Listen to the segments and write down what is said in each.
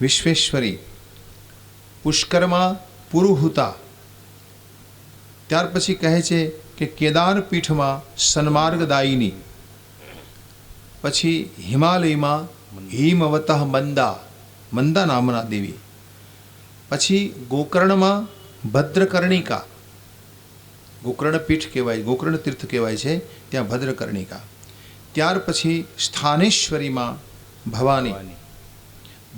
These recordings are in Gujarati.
વિશ્વેશ્વરી, પુષ્કરમાં પુરુહુતા. ત્યાર પછી કહે છે કે કેદાર પીઠમાં સન્માર્ગદાયિની, પછી હિમાલયમાં હિમવતઃ મંદા, મંદા નામના દેવી, પછી ગોકર્ણમાં ભદ્રકર્ણિકા, ગોકર્ણ પીઠ કહેવાય, ગોકર્ણ તીર્થ કહેવાય છે, ત્યાં ભદ્રકર્ણિકા. ત્યાર પછી સ્થાનેશ્વરીમાં ભવાની,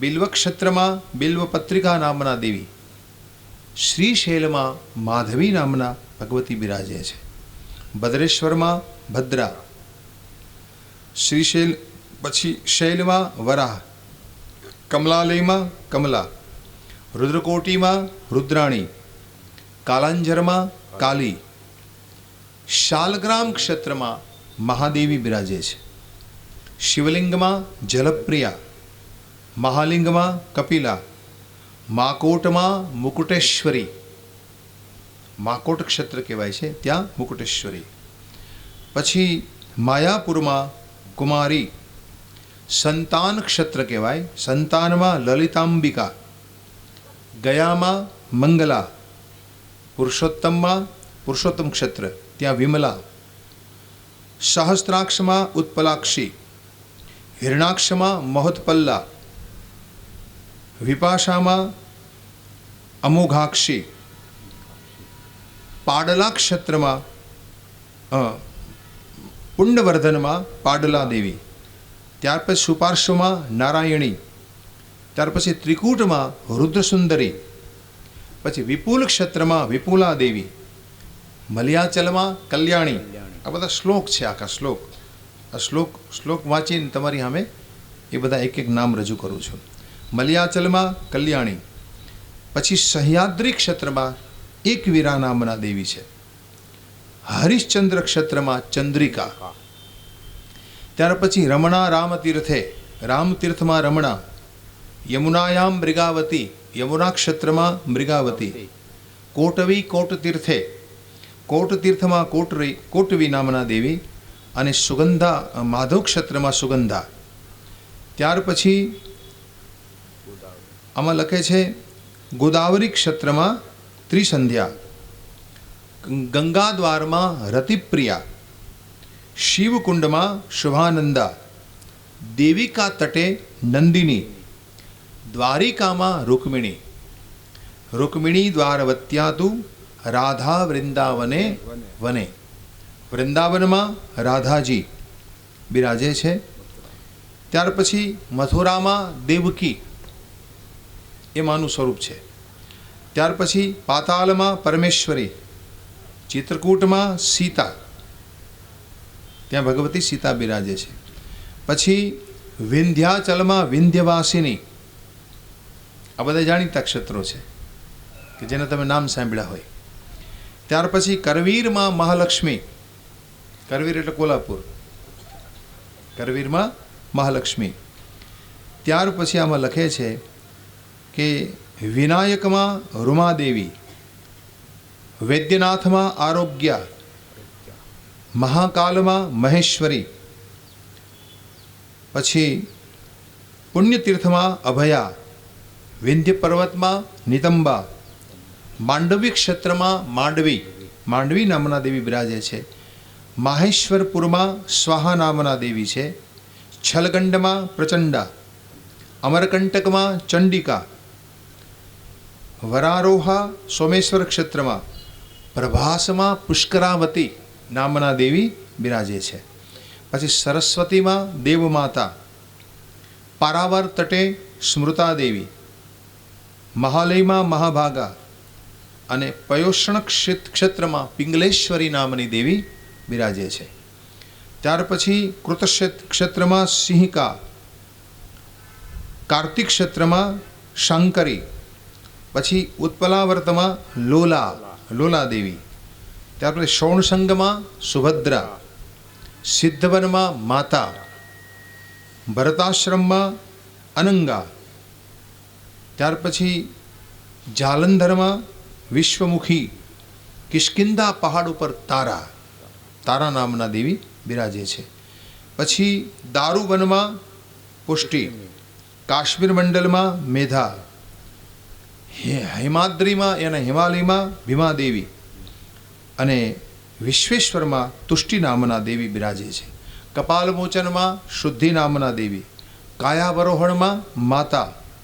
બિલ્વક્ષેત્રમાં બિલ્વપત્રિકા નામના દેવી, શ્રીશૈલમાં માધવી નામના ભગવતી બિરાજે છે, ભદ્રેશ્વરમાં ભદ્રા, શ્રીશૈલ પછી શૈલમાં વરાહ, કમલાલયમાં કમલા, રુદ્રકોટીમાં રુદ્રાણી, કાલાંજરમાં કાલી, શાલગ્રામ ક્ષેત્રમાં મહાદેવી બિરાજે છે, શિવલિંગમાં જલપ્રિયા, મહાલિંગમાં કપિલા, માકોટમાં મુકુટેશ્વરી, માકોટ ક્ષેત્ર કહેવાય છે, ત્યાં મુકુટેશ્વરી. પછી માયાપુરમાં કુમારી, સંતાન ક્ષેત્ર કહેવાય, સંતાનમાં લલિતાંબિકા, ગયામાં મંગલા, પુરુષોત્તમમાં પુરુષોત્તમ ક્ષેત્ર, ત્યાં વિમલા, સહસ્ત્રાક્ષમાં ઉત્પલાક્ષી, હિરણાક્ષમાં મહોત્પલ્લા, વિપાશામાં અમોઘાક્ષી, પાડલા ક્ષેત્રમાં પુંડવર્ધનમાં પાડલા દેવી, ત્યાર પછી સુપાર્શ્વમાં નારાયણી, ત્યાર પછી ત્રિકૂટમાં રુદ્રસુંદરી, પછી વિપુલ ક્ષેત્રમાં વિપુલા દેવી, મલયાચલમાં કલ્યાણી. આ બધા શ્લોક છે, આખા શ્લોક. આ શ્લોક વાંચીને તમારી સામે એ બધા એક એક નામ રજૂ કરું છું. મલયાચલમાં કલ્યાણી, પછી સહ્યાદ્રી ક્ષેત્રમાં એકવીરા નામના દેવી છે, હરિશ્ચંદ્ર ક્ષેત્રમાં ચંદ્રિકા, ત્યાર પછી રમણા રામતીર્થે, રામતીર્થમાં રમણા, યમુનાયામ મૃગાવતી, યમુના ક્ષેત્રમાં મૃગાવતી, કોટવી કોટતીર્થે, કોટતીર્થમાં કોટવી નામના દેવી, અને સુગંધા માધવ ક્ષેત્રમાં સુગંધા. ત્યાર પછી આમાં લખે છે ગોદાવરી ક્ષેત્રમાં ત્રિસંધ્યા, ગંગાદ્વારમાં રતિપ્રિયા, શિવકુંડમાં શુભાનંદા, દેવિકા તટે નંદિની, દ્વારિકામાં રૂકમિણી, રૂકમિણી દ્વારવત્યા તુ રાધા વૃંદાવને વને, વૃંદાવનમાં રાધાજી બિરાજે છે. ત્યાર પછી મથુરામાં દેવકી, એ માનું સ્વરૂપ છે. ત્યાર પછી પાતાલમાં પરમેશ્વરી, ચિત્રકૂટમાં સીતા, ત્યાં ભગવતી સીતા બિરાજે છે. પછી વિંધ્યાચલમાં વિંધ્યવાસિની. આ બધા જાણીતા ક્ષેત્રો છે કે જેને તમે નામ સાંભળ્યા હોય. ત્યાર પછી કરવીરમાં મહાલક્ષ્મી, કરવીર એટલે કોલ્હાપુર, કરવીરમાં મહાલક્ષ્મી. ત્યાર પછી આમાં લખે છે કે વિનાયકમાં રૂમાદેવી, વૈદ્યનાથમાં આરોગ્યા, મહાકાલમાં મહેશ્વરી, પછી પુણ્યતીર્થમાં અભયા, વિંધ્ય પર્વતમાં નિતંબા, માંડવી ક્ષેત્રમાં માંડવી, માંડવી નામના દેવી બિરાજે છે. માહેશ્વરપુરમાં સ્વાહા નામના દેવી છે. છલગંડમાં પ્રચંડા, અમરકંટકમાં ચંડિકા, વરારોહા સોમેશ્વર ક્ષેત્રમાં, પ્રભાસમાં પુષ્કરાવતી નામના દેવી બિરાજે છે. પછી સરસ્વતીમાં દેવમાતા, પારાવાર તટે સ્મૃતા દેવી, મહાલયમાં મહાભાગા, અને પયોષણ ક્ષેત્રમાં પિંગલેશ્વરી નામની દેવી બિરાજે છે. ત્યાર પછી કૃત ક્ષેત્રમાં સિંહિકા, કાર્તિક ક્ષેત્રમાં શંકરી, પછી ઉત્પલાવર્તમાં લોલા દેવી, ત્યાર પછી શૌણસંગમાં સુભદ્રા, સિદ્ધવનમાં માતા, ભરતાશ્રમમાં અનંગા, ત્યાર પછી જાલંધરમાં વિશ્વમુખી, કિષ્કિંધા પહાડ ઉપર તારા નામના દેવી બિરાજે છે. પછી દારૂવનમાં પુષ્ટિ, કાશ્મીર મંડલમાં મેધા, હિમાદ્રીમાં અને હિમાલયમાં ભીમાદેવી અને વિશ્વેશ્વરમાં તુષ્ટિ નામના દેવી બિરાજે છે. કપાલમોચનમાં શુદ્ધિ નામના દેવી, કાયાવરોહણમાં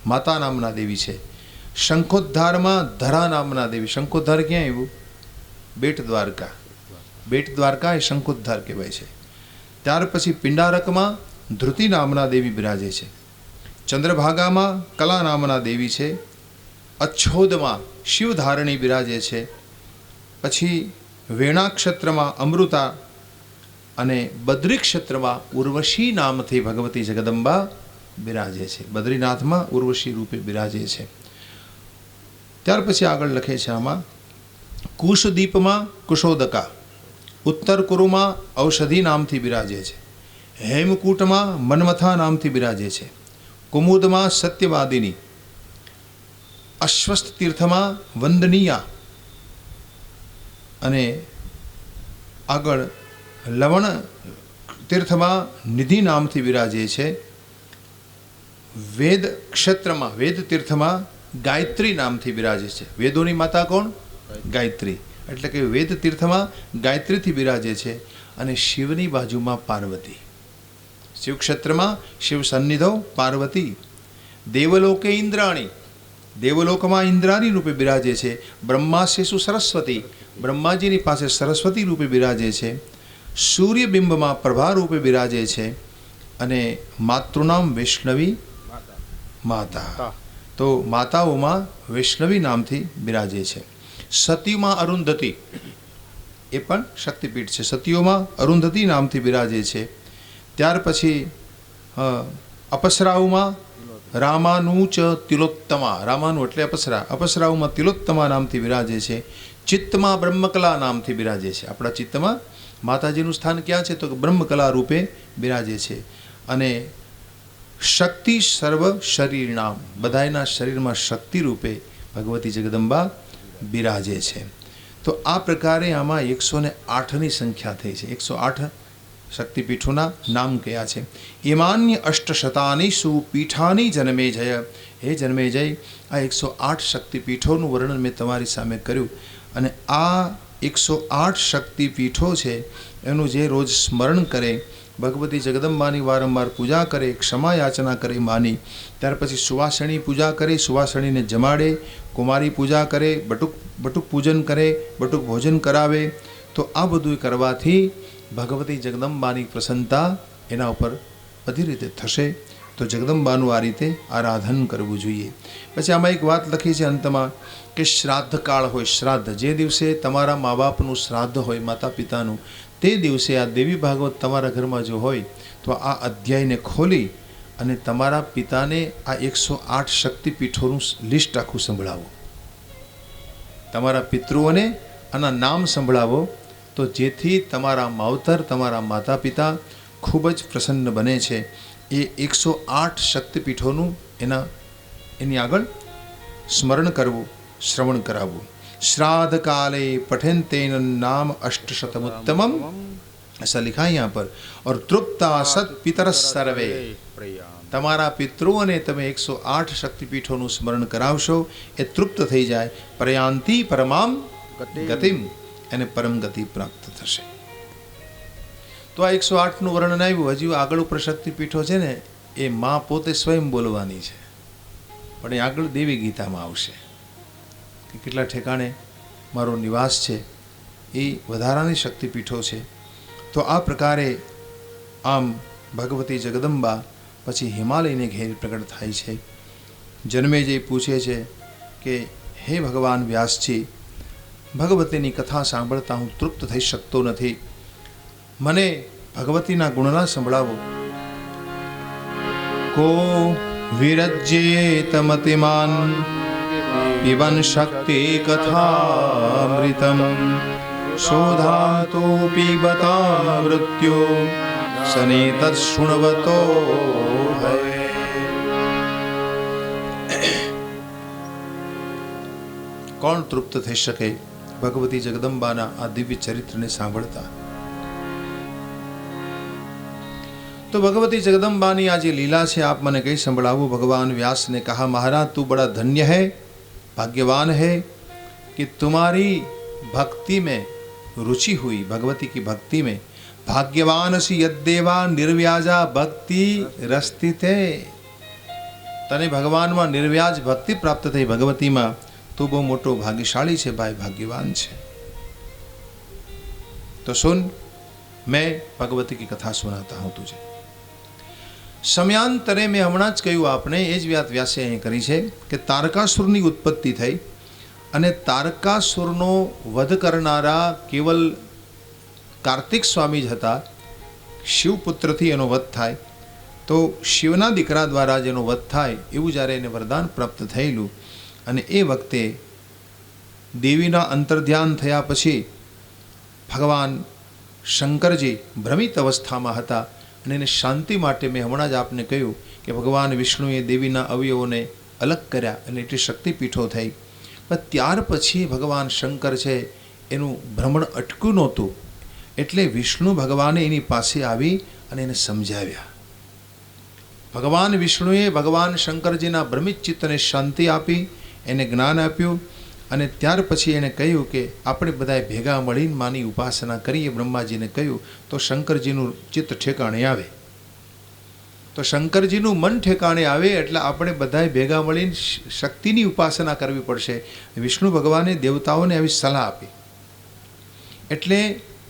માતા નામના દેવી છે. શંખોદ્ધારમાં ધરા નામના દેવી. શંખોદ્ધાર ક્યાં આવ્યું? બેટ દ્વારકા. બેટ દ્વારકા એ શંખોદ્ધાર કહેવાય છે. ત્યાર પછી પિંડારકમાં ધૃતિ નામના દેવી બિરાજે છે. ચંદ્રભાગામાં કલા નામના દેવી છે. અચ્છોદમાં શિવધારણી બિરાજે છે. પછી વેણાક્ષેત્રમાં અમૃતા અને બદ્રી ક્ષેત્રમાં ઉર્વશી નામથી ભગવતી જગદંબા બિરાજે છે. બદ્રીનાથમાં ઉર્વશી રૂપે બિરાજે છે. ત્યાર પછી આગળ લખે છે આમાં, કુશદીપમાં કુશોદકા, ઉત્તર કુરુમાં ઔષધિ નામથી બિરાજે છે. હેમકૂટમાં મન્મથા નામથી બિરાજે છે. કુમુદમાં સત્યવાદિની, અશ્વસ્થ તીર્થમાં વંદનીયા અને આગળ લવણ તીર્થમાં નિધિ નામથી બિરાજે છે. વેદ ક્ષેત્રમાં વેદ તીર્થમાં ગાયત્રી નામથી બિરાજે છે. વેદોની માતા કોણ? ગાયત્રી. એટલે કે વેદ તીર્થમાં ગાયત્રીથી બિરાજે છે. અને શિવની બાજુમાં પાર્વતી. શિવ ક્ષેત્રમાં શિવ સન્નિધો પાર્વતી. દેવલોકે ઇન્દ્રાણી, દેવલોકમાં ઇન્દ્રાણી રૂપે બિરાજે છે. બ્રહ્માસ્યસુ સરસ્વતી, બ્રહ્માજીની પાસે સરસ્વતી રૂપે બિરાજે છે. સૂર્યબિંબમાં પ્રભા રૂપે બિરાજે છે. અને માતૃનામ વૈષ્ણવી માતા, તો માતાઓમાં વૈષ્ણવી નામથી બિરાજે છે. સતીમાં અરુંધતી, એ પણ શક્તિપીઠ છે. સતીઓમાં અરુંધતી નામથી બિરાજે છે. ત્યાર પછી અપસરાઓમાં રામાનુચ તિલોત્તમા, રામાનુ એટલે અપસરા, અપસરાઓમાં તિલોત્તમા નામથી બિરાજે છે. ચિત્તમાં બ્રહ્મકલા નામથી બિરાજે છે. આપણા ચિત્તમાં માતાજીનું સ્થાન ક્યાં છે? તો બ્રહ્મકલા રૂપે બિરાજે છે. અને શક્તિ સર્વ શરીર નામ, બધાયના શરીરમાં શક્તિ રૂપે ભગવતી જગદંબા બિરાજે છે. તો આ પ્રકારે આમાં 108ની સંખ્યા થઈ છે. 108 શક્તિપીઠોના નામ કયા છે? ઇમાન્ય અષ્ટશતાનીસુ પીઠાની જન્મેજય. હે જન્મેજય, આ 108 શક્તિપીઠોનું વર્ણન મેં તમારી સામે કર્યું. અને આ 108 શક્તિપીઠો છે એનું જે રોજ સ્મરણ કરે, ભગવતી જગદંબાની વારંવાર પૂજા કરે, ક્ષમા યાચના કરે માની, ત્યાર પછી સુવાસણી પૂજા કરે, સુવાસણીને જમાડે, કુમારી પૂજા કરે, બટુક પૂજન કરે, બટુક ભોજન કરાવે, તો આ બધું કરવાથી ભગવતી જગદંબાની પ્રસન્નતા એના ઉપર બધી રીતે થશે. તો જગદંબાનું આ રીતે આરાધન કરવું જોઈએ. પછી આમાં એક વાત લખી છે અંતમાં કે શ્રાદ્ધ કાળ હોય, શ્રાદ્ધ જે દિવસે તમારા મા બાપનું શ્રાદ્ધ હોય, માતા પિતાનું, તે દિવસે આ દેવી ભાગવત તમારા ઘરમાં જો હોય તો આ અધ્યાયને ખોલી અને તમારા પિતાને આ 108 શક્તિપીઠોનું લિસ્ટ આખું સંભળાવો. તમારા પિતૃઓને આના નામ સંભળાવો, તો જેથી તમારા માવતર, તમારા માતા પિતા ખૂબ જ પ્રસન્ન બને છે. એ 108 શક્તિપીઠોનું એની આગળ સ્મરણ કરવું, શ્રવણ કરાવવું. श्राद्ध काले पठन्तेन नाम अष्टशतमुत्तमम, ऐसा लिखा है यहाँ पर. और तृप्ता सत पितर सर्वे, તમારા પિતૃઓને તમે 108 શક્તિપીઠોનું સ્મરણ કરાવશો, એ તૃપ્ત થઈ જાય. પ્રયાંતિ પરમામ ગતિમ, એને પરમ ગતિ પ્રાપ્ત થશે. તો આ 108નું વર્ણન આવ્યું. હજી આગળ ઉપર શક્તિપીઠો છે ને, એ માં પોતે સ્વયં બોલવાની છે, પણ એ આગળ દેવી ગીતામાં આવશે કે કેટલા ઠેકાણે મારો નિવાસ છે. એ વધારાની શક્તિપીઠો છે. તો આ પ્રકારે આમ ભગવતી જગદંબા પછી હિમાલયને ઘેર પ્રગટ થાય છે. જન્મેજય પૂછે છે કે હે ભગવાન વ્યાસજી, ભગવતીની કથા સાંભળતા હું તૃપ્ત થઈ શકતો નથી, મને ભગવતીના ગુણના સંભળાવો. કો વિરજ્યેત મતિમાન पिबन शक्ति कथामृतम शोधातो पीबता मृत्यो सने तत्शृण्वतो भवे. કોણ તૃપ્ત થઈ શકે ભગવતી જગદંબાના આ દિવ્ય ચરિત્રને સાંભળતા? तो भगवती जगदम्बानी आज ये लीला है, आप मैंने कही संभળાવો। भगवान व्यास ने कहा, महाराज तू बड़ा धन्य है, भाग्यवान है कि तुम्हारी भक्ति में रुचि हुई, भगवती की भक्ति में। भाग्यवान सी यद्देवा निर्व्याजा भक्ति रस्ती थे। तने भगवान में निर्व्याज भक्ति प्राप्त थई भगवती में, तो बहु मोटो भाग्यशाली है भाई, भाग्यवान है। तो सुन, मैं भगवती की कथा सुनाता हूँ तुझे। समयांतरे में हमણાં જ કહ્યું आपने, એ જ વાત વ્યાસે અહીં કરી છે કે તારકાસુરની ઉત્પત્તિ થઈ અને તારકાસુરનો વધ કરનારા કેવલ કાર્તિક સ્વામી જ હતા। શિવપુત્રથી એનો વધ થાય, તો શિવના દીકરા દ્વારા જેનો વધ થાય એવું જ્યારે એને વરદાન પ્રાપ્ત થયેલું, અને એ વખતે દેવીના અંતર્ધ્યાન થયા પછી ભગવાન શંકરજી ભ્રમિત અવસ્થામાં હતા, અને એને શાંતિ માટે મેં હમણાં જ આપને કહ્યું કે ભગવાન વિષ્ણુએ દેવીના અવયવોને અલગ કર્યા અને એટલી શક્તિપીઠો થઈ। પણ ત્યાર પછી ભગવાન શંકર છે એનું ભ્રમણ અટક્યું નહોતું, એટલે વિષ્ણુ ભગવાને એની પાસે આવી અને એને સમજાવ્યા। ભગવાન વિષ્ણુએ ભગવાન શંકરજીના ભ્રમિત ચિત્તને શાંતિ આપી, એને જ્ઞાન આપ્યું, અને ત્યાર પછી એણે કહ્યું કે આપણે બધાએ ભેગા મળીને માની ઉપાસના કરીએ। બ્રહ્માજીને કહ્યું તો શંકરજીનું ચિત્ત ઠેકાણે આવે, તો શંકરજીનું મન ઠેકાણે આવે એટલે આપણે બધાએ ભેગા મળીને શક્તિની ઉપાસના કરવી પડશે। વિષ્ણુ ભગવાને દેવતાઓને આવી સલાહ આપી, એટલે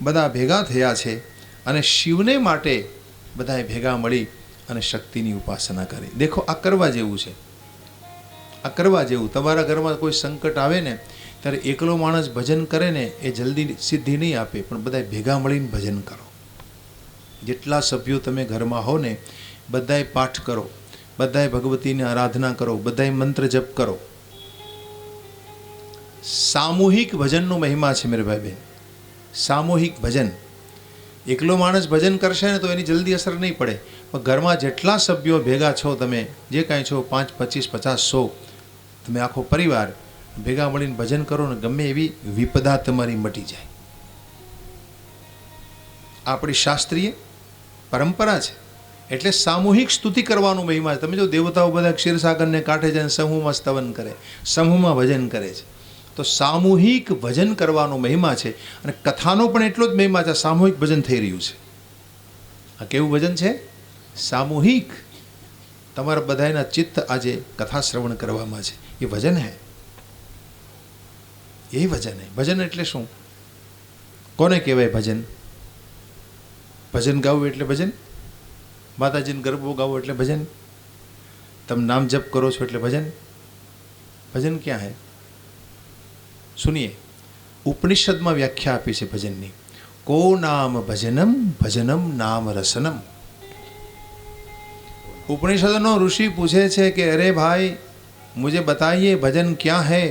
બધા ભેગા થયા છે અને શિવને માટે બધાએ ભેગા મળી અને શક્તિની ઉપાસના કરી। દેખો, આ કરવા જેવું છે, આ કરવા જેવું। તમારા ઘરમાં કોઈ સંકટ આવે ને ત્યારે એકલો માણસ ભજન કરે ને એ જલ્દી સિદ્ધિ નહીં આપે, પણ બધાએ ભેગા મળીને ભજન કરો। જેટલા સભ્યો તમે ઘરમાં હો ને, બધાએ પાઠ કરો, બધાએ ભગવતીની આરાધના કરો, બધાએ મંત્ર જપ કરો। સામૂહિક ભજનનો મહિમા છે મેરે ભાઈ બહેન, સામૂહિક ભજન। એકલો માણસ ભજન કરશે ને તો એની જલ્દી અસર નહીં પડે, પણ ઘરમાં જેટલા સભ્યો ભેગા છો, તમે જે કાંઈ છો, 5, 25, 50, 100, તમે આખો પરિવાર ભેગા મળીને ભજન કરો ને, ગમે એવી વિપદા તમારી મટી જાય। આપણી શાસ્ત્રીય પરંપરા છે, એટલે સામૂહિક સ્તુતિ કરવાનો મહિમા છે। તમે જો દેવતાઓ બધા ક્ષીરસાગરને કાંઠે જઈને સમૂહમાં સ્તવન કરે, સમૂહમાં ભજન કરે છે, તો સામૂહિક ભજન કરવાનો મહિમા છે। અને કથાનો પણ એટલો જ મહિમા છે, સામૂહિક ભજન થઈ રહ્યું છે। આ કેવું ભજન છે? સામૂહિક। તમારા બધાના ચિત્ત આજે કથા શ્રવણ કરવામાં છે, એ ભજન હે, એ ભજન હે। ભજન એટલે શું? કોને કહેવાય ભજન? ભજન ગાવું એટલે ભજન? માતાજીને ગરબો ગાવો એટલે ભજન? તમે નામ જપ કરો છો એટલે ભજન? ભજન ક્યાં હે? सुनिए, उपनिषद में व्याख्या आपी से भजन नी। को नाम भजनम भजनम नाम रसनम। उपनिषद नो ऋषि पूछे छे कि अरे भाई मुझे बताइए भजन क्या है,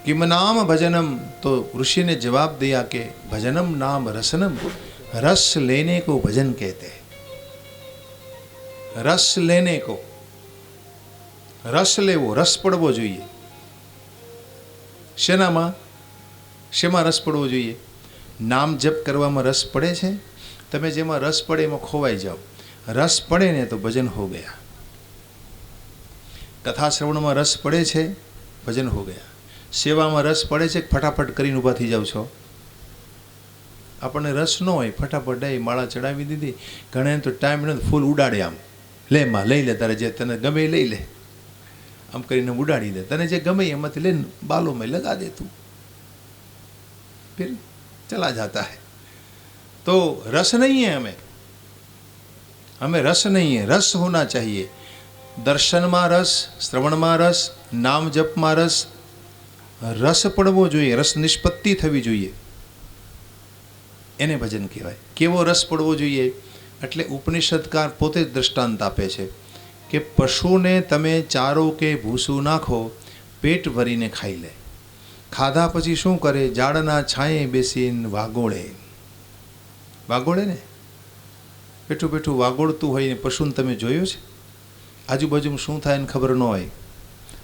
किम नाम भजनम? तो ऋषि ने जवाब दिया कि भजनम नाम रसनम। रस लेने को भजन कहते हैं। रस लेने को, रस लेवो, रस पड़वो જોઈએ। શેનામાં, શેમાં રસ પડવો જોઈએ? નામ જપ કરવામાં રસ પડે છે? તમે જેમાં રસ પડે એમાં ખોવાઈ જાઓ। રસ પડે ને તો ભજન હો ગયા। કથા શ્રવણમાં રસ પડે છે, ભજન હો ગયા। સેવામાં રસ પડે છે, ફટાફટ કરીને ઊભા થઈ જાઓ છો। આપણને રસ ન હોય, ફટાફટ એ માળા ચડાવી દીધી, ઘણા તો ટાઈમ નથી, ફૂલ ઉડાડે આમ, લે માં લઈ લે, તારે જે તને ગમે એ લઈ લે, આમ કરીને ઉડાડી દે, તને જે ગમે એમાંથી લઈને बालों में लगा दे तू, फिर चला जाता है। तो रस नहीं है हमें, हमें रस नहीं है। रस होना चाहिए। दर्शन में रस, श्रवण में रस, नाम जप में रस, रस पड़वो જોઈએ, रस निष्पत्ति थवी જોઈએ, એને ભજન કહેવાય। કેવો રસ પડવો જોઈએ? એટલે ઉપનિષદકાર પોતે જ દ્રષ્ટાંત આપે છે કે પશુને તમે ચારો કે ભૂસું નાખો, પેટ ભરીને ખાઈ લે, ખાધા પછી શું કરે? ઝાડના છાંયે બેસીને વાગોળે, વાગોળે ને, બેઠું બેઠું વાગોળતું હોય ને પશુને તમે જોયું છે? આજુબાજુમાં શું થાય એને ખબર ન હોય,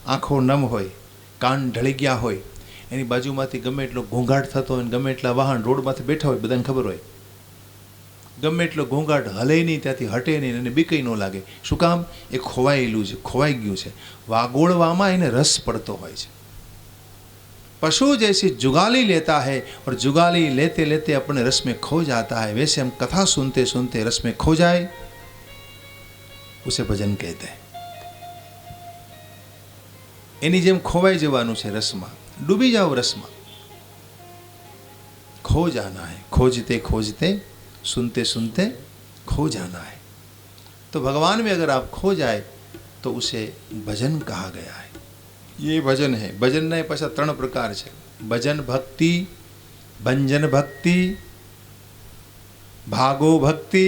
આંખો નમ હોય, કાન ઢળી ગયા હોય, એની બાજુમાંથી ગમે એટલો ઘોંઘાટ થતો હોય, ગમે એટલા વાહન રોડમાંથી બેઠા હોય, બધાને ખબર હોય, ગમે એટલો ઘોંઘાટ હલે નહીં, ત્યાંથી હટે નહીં અને બીકઈ ન લાગે. શું કામ? એ ખોવાયેલું છે, ખોવાઈ ગયું છે. વાગોળવામાં એને રસ પડતો હોય છે. पशु जैसी जुगाली लेता है और जुगाली लेते लेते अपने रस में खो जाता है, वैसे हम कथा सुनते सुनते रस में खो जाए, उसे भजन कहते हैं. एनी जेम खोवाई जवानुं छे रसमां, डूबी जाओ रसमां. खो जाना है, खोजते खोजते सुनते सुनते खो जाना है. तो भगवान में अगर आप खो जाए तो उसे भजन कहा गया है. ये भजन है. भजन ने पाछा 3 प्रकार है. भजन भक्ति, भंजन भक्ति, भागो भक्ति.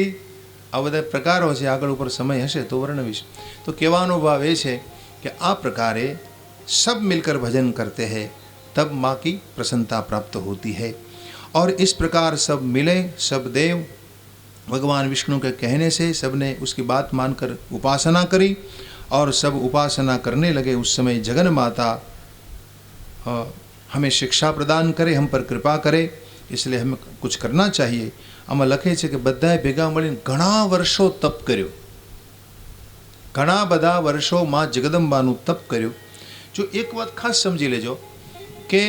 आ बधा प्रकारों से आगळ ऊपर समय हशे तो वर्णवीश. तो कहेवानो भाव ए छे कि आ प्रकारे सब मिलकर भजन करते हैं तब माँ की प्रसन्नता प्राप्त होती है. और इस प्रकार सब मिले, सब देव भगवान विष्णु के कहने से सबने उसकी बात मानकर उपासना करी और सब उपासना करने लगे. उस समय जगन माता हमें शिक्षा प्रदान करे, हम पर कृपा करे, इसलिए हमें कुछ करना चाहिए. आमां लखे छे कि बधाए भेगा मळीने घणा वर्षो तप कर्यो, घणा बधा वर्षो मां जगदंबानुं तप कर्यो. जो एक बात खास समझी लेजो कि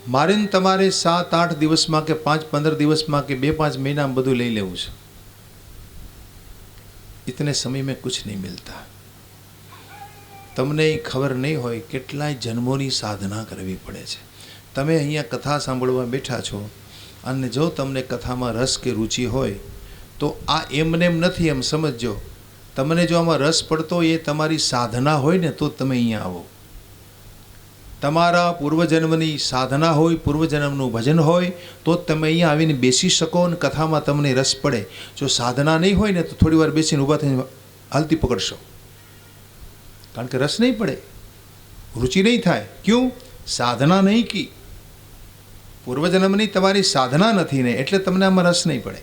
मारे ने तमारे 7-8 दिवस में के 5-15 दिवस में के 2-5 महीना में बधुं लई लेवुं छे. इतने समय में कुछ नहीं मिलता. तमने खबर नहीं होय केटलाय जन्मोनी साधना करवी पड़े छे. तमे अहींया कथा सांभळवा बैठा छो अने जो तमने कथामां रस के रुचि होय तो आ एमने एम नथी, एम समझजो. तमने जो आमां रस पड़तो ए तमारी साधना होय ने तो तमे अहींया आवो. तमारा पूर्वजन्मनी साधना होय, पूर्वजन्मनुं भजन होय तो तमे अहींया आवीने बेसी शको अने कथामां तमने रस पड़े. जो साधना नहीं होय ने तो थोड़ी वार बेसीने ऊभा थईने हालती पकड़शो, कारण के रस नहीं पड़े, रुचि नहीं थाय. क्यों? साधना नहीं की. पूर्वजन्मनी तमारी साधना नहीं ने एटले तमने आमां रस नहीं पड़े.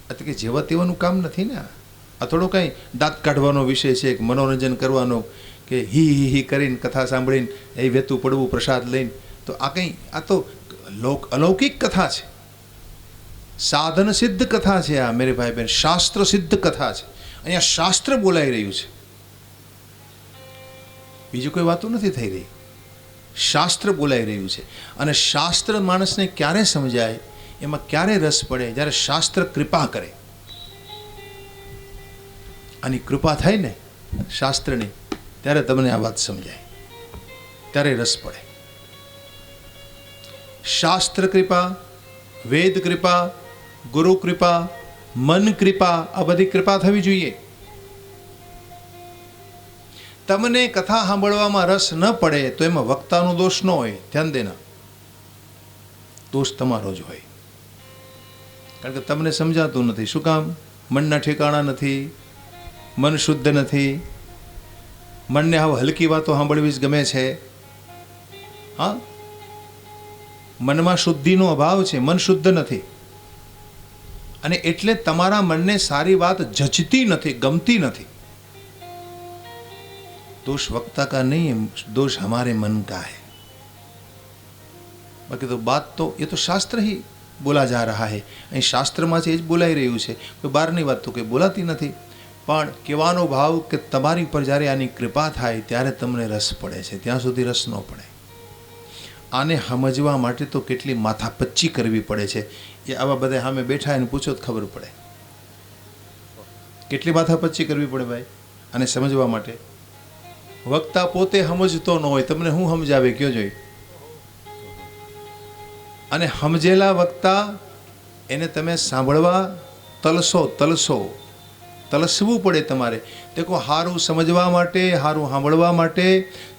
એટલે કે જેવા તેવાનું કામ નથી ને. આ થોડો કંઈ દાંત કાઢવાનો વિષય છે, એક મનોરંજન કરવાનો કે હી હી હી કરીને કથા સાંભળીને એ વેતું પડવું પ્રસાદ લઈને, તો આ કંઈ આ તો અલૌકિક કથા છે, સાધન સિદ્ધ કથા છે. આ મેરે ભાઈ બહેન શાસ્ત્ર સિદ્ધ કથા છે. અહીંયા શાસ્ત્ર બોલાઈ રહ્યું છે, બીજી કોઈ વાતો નથી થઈ રહી. શાસ્ત્ર બોલાઈ રહ્યું છે. અને શાસ્ત્ર માણસને ક્યારે સમજાય, એમાં ક્યારે રસ પડે? જ્યારે શાસ્ત્ર કૃપા કરે. આની કૃપા થાય ને શાસ્ત્રની, ત્યારે તમને આ વાત સમજાય, ત્યારે રસ પડે. શાસ્ત્ર કૃપા, વેદ કૃપા, ગુરુ કૃપા, મન કૃપા, આ બધી કૃપા થવી જોઈએ. તમને કથા સાંભળવામાં રસ ન પડે તો એમાં વક્તાનો દોષ ન હોય, ધ્યાન દેના. દોષ તમારો જ હોય, કારણ કે તમને સમજાતું નથી. શું કામ? મનના ઠેકાણા નથી, મન શુદ્ધ નથી. મનને આવ હલકી વાતો સાંભળવી જ ગમે છે. હા, મનમાં શુદ્ધિનો અભાવ છે, મન શુદ્ધ નથી. અને એટલે તમારા મનને સારી વાત જચતી નથી, ગમતી નથી. दोष वक्ता का नहीं है, दोष हमारे मन का है. बाकी तो बात तो ये तो शास्त्र ही बोला जा रहा है. અહીં શાસ્ત્રમાં છે એ જ બોલાઈ રહ્યું છે, કોઈ બહારની વાત તો કંઈ બોલાતી નથી. પણ કહેવાનો ભાવ કે તમારી પર જ્યારે આની કૃપા થાય ત્યારે તમને રસ પડે છે, ત્યાં સુધી રસ ન પડે. આને સમજવા માટે તો કેટલી માથાપચ્ચી કરવી પડે છે. એ આવા બધા સામે બેઠા એને પૂછો તો ખબર પડે કેટલી માથાપચ્ચી કરવી પડે ભાઈ આને સમજવા માટે. વક્તા પોતે સમજતો ન હોય, તમને શું સમજાવે કયો જોઈ? અને સમજેલા વક્તા એને તમે સાંભળવા તલસવું પડે તમારે. દેખો, સારું સમજવા માટે, સારું સાંભળવા માટે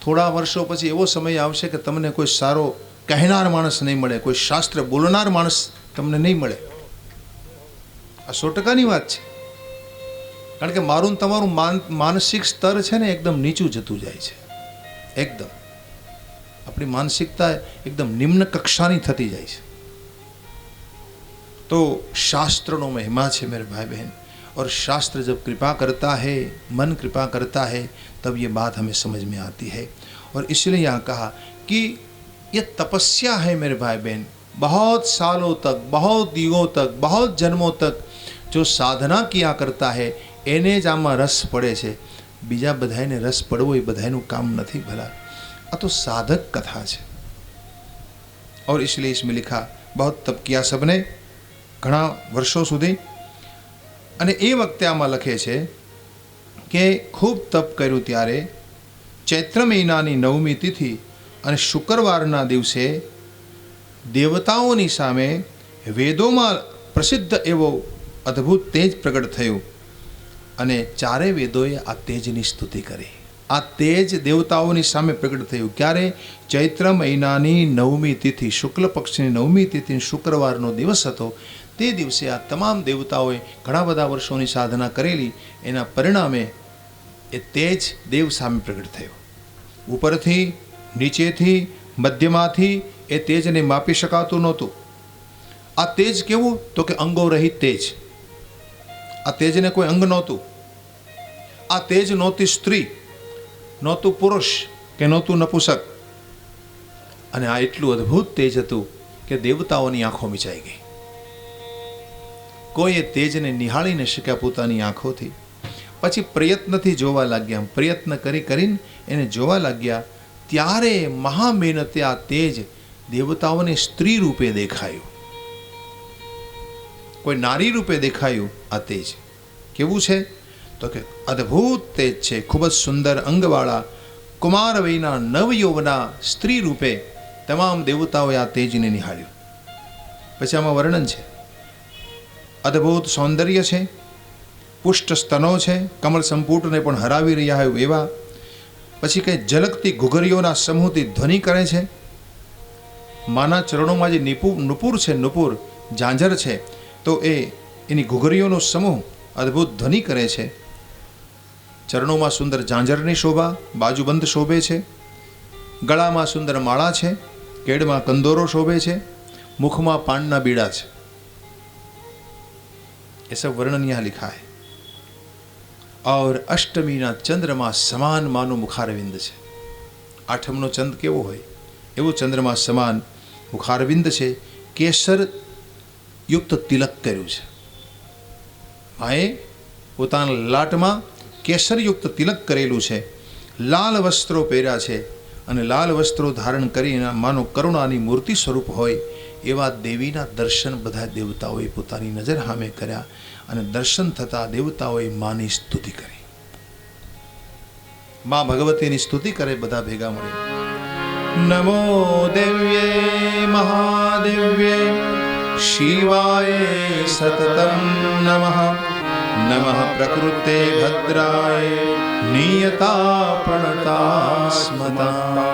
થોડા વર્ષો પછી એવો સમય આવશે કે તમને કોઈ સારો કહેનાર માણસ નહીં મળે, કોઈ શાસ્ત્ર બોલનાર માણસ તમને નહીં મળે. આ 100%ની વાત છે. કારણ કે મારું તમારું માનસિક સ્તર છે ને એકદમ નીચું જતું જાય છે. એકદમ अपनी मानसिकता एकदम निम्न कक्षा थती जाए। तो शास्त्र नो महिमा है मेरे भाई बहन, और शास्त्र जब कृपा करता है, मन कृपा करता है, तब ये बात हमें समझ में आती है। और इसलिए यहाँ कहा कि ये तपस्या है मेरे भाई बहन, बहुत सालों तक, बहुत युगों तक, बहुत जन्मों तक जो साधना किया करता है એને જ આમાં રસ પડે છે. બીજા બધાને રસ પડવો એ બધાનું કામ નથી ભલા. આ તો સાધક कथा છે. और इसलिए इसमें लिखा बहुत तप किया सबने ઘણા વર્ષો સુધી. અને એ વખતે આમાં લખે છે કે ખૂબ તપ કર્યું ત્યારે ચૈત્ર મહિનાની 9મી તિથિ અને શુક્રવારના દિવસે દેવતાઓની સામે વેદોમાં પ્રસિદ્ધ એવો અદ્ભુત તેજ પ્રગટ થયું અને ચારે વેદોએ આ તેજની સ્તુતિ કરી. આ તેજ દેવતાઓની સામે પ્રગટ થયું. ક્યારે? ચૈત્ર મહિનાની 9મી તિથિ, શુક્લ પક્ષની 9મી તિથિ, શુક્રવારનો દિવસ હતો. તે દિવસે આ તમામ દેવતાઓએ ઘણા બધા વર્ષોની સાધના કરેલી, એના પરિણામે એ તેજ દેવ સામે પ્રગટ થયો. ઉપરથી, નીચેથી, મધ્યમાંથી એ તેજને માપી શકાતું નહોતું. આ તેજ કેવું? તો કે અંગો રહિત તેજ. આ તેજને કોઈ અંગ નહોતું. આ તેજ નહોતી સ્ત્રી, નહોતું પુરુષ કે નહોતું નપુસક. અને આ એટલું અદ્ભુત તેજ હતું કે દેવતાઓની આંખો મીચાઈ ગઈ. કોઈ એ તેજને નિહાળી ન શક્યા પોતાની આંખોથી. પછી પ્રયત્નથી જોવા લાગ્યા. પ્રયત્ન કરી કરીને એને જોવા લાગ્યા. ત્યારે મહા મહેનતે આ તેજ દેવતાઓને સ્ત્રી રૂપે દેખાયું, કોઈ નારી રૂપે દેખાયું. આ તેજ કેવું છે? તો કે અદ્ભુત તેજ છે. ખૂબ જ સુંદર અંગવાળા કુમાર વયના નવયૌવના સ્ત્રી રૂપે તમામ દેવતાઓએ આ તેજને નિહાળ્યું. પછી આમાં વર્ણન છે. અદ્ભુત સૌંદર્ય છે, પુષ્ટ સ્તનો છે, કમળ સંપુટને પણ હરાવી રહ્યા હોય એવા. પછી કંઈ ઝલકતી ઘૂઘરીઓના સમૂહથી ધ્વનિ કરે છે. માના ચરણોમાં જે નુપુર છે, નુપુર ઝાંઝર છે, તો એની ઘૂઘરીઓનો સમૂહ અદ્ભુત ધ્વનિ કરે છે. ચરણોમાં સુંદર ઝાંઝરની શોભા, બાજુબંધ શોભે છે. ગળામાં સુંદર માળા છે, કેડમાં કંદોરો શોભે છે, મુખમાં પાનના બીડા છે. ये सब वर्णन यहाँ लिखा है. और अष्टमीना चंद्रमा સમાન માનું મુખારવિંદ છે. આઠમનો ચંદ કેવો હોય એવો ચંદ્રમા સમાન મુખારવિંદ છે. કેસર યુક્ત તિલક કર્યું છે. માએ પોતાના લાટમાં કેસરયુક્ત તિલક કરેલું છે. લાલ વસ્ત્રો પહેર્યા છે અને લાલ વસ્ત્રો ધારણ કરીને માનો કરુણાની મૂર્તિ સ્વરૂપ હોય એવા દેવીના દર્શન બધા દેવતાઓએ પોતાની નજર સામે કર્યા. અને દર્શન થતાં દેવતાઓએ માની સ્તુતિ કરી. મા ભગવતીની સ્તુતિ કરે બધા ભેગા મળી. નમો દેવ્યે મહાદેવ્યે શિવાય સતતમ નમઃ. નમઃ પ્રકૃતે ભદ્રાય નિયતા પ્રણતા સ્મતા.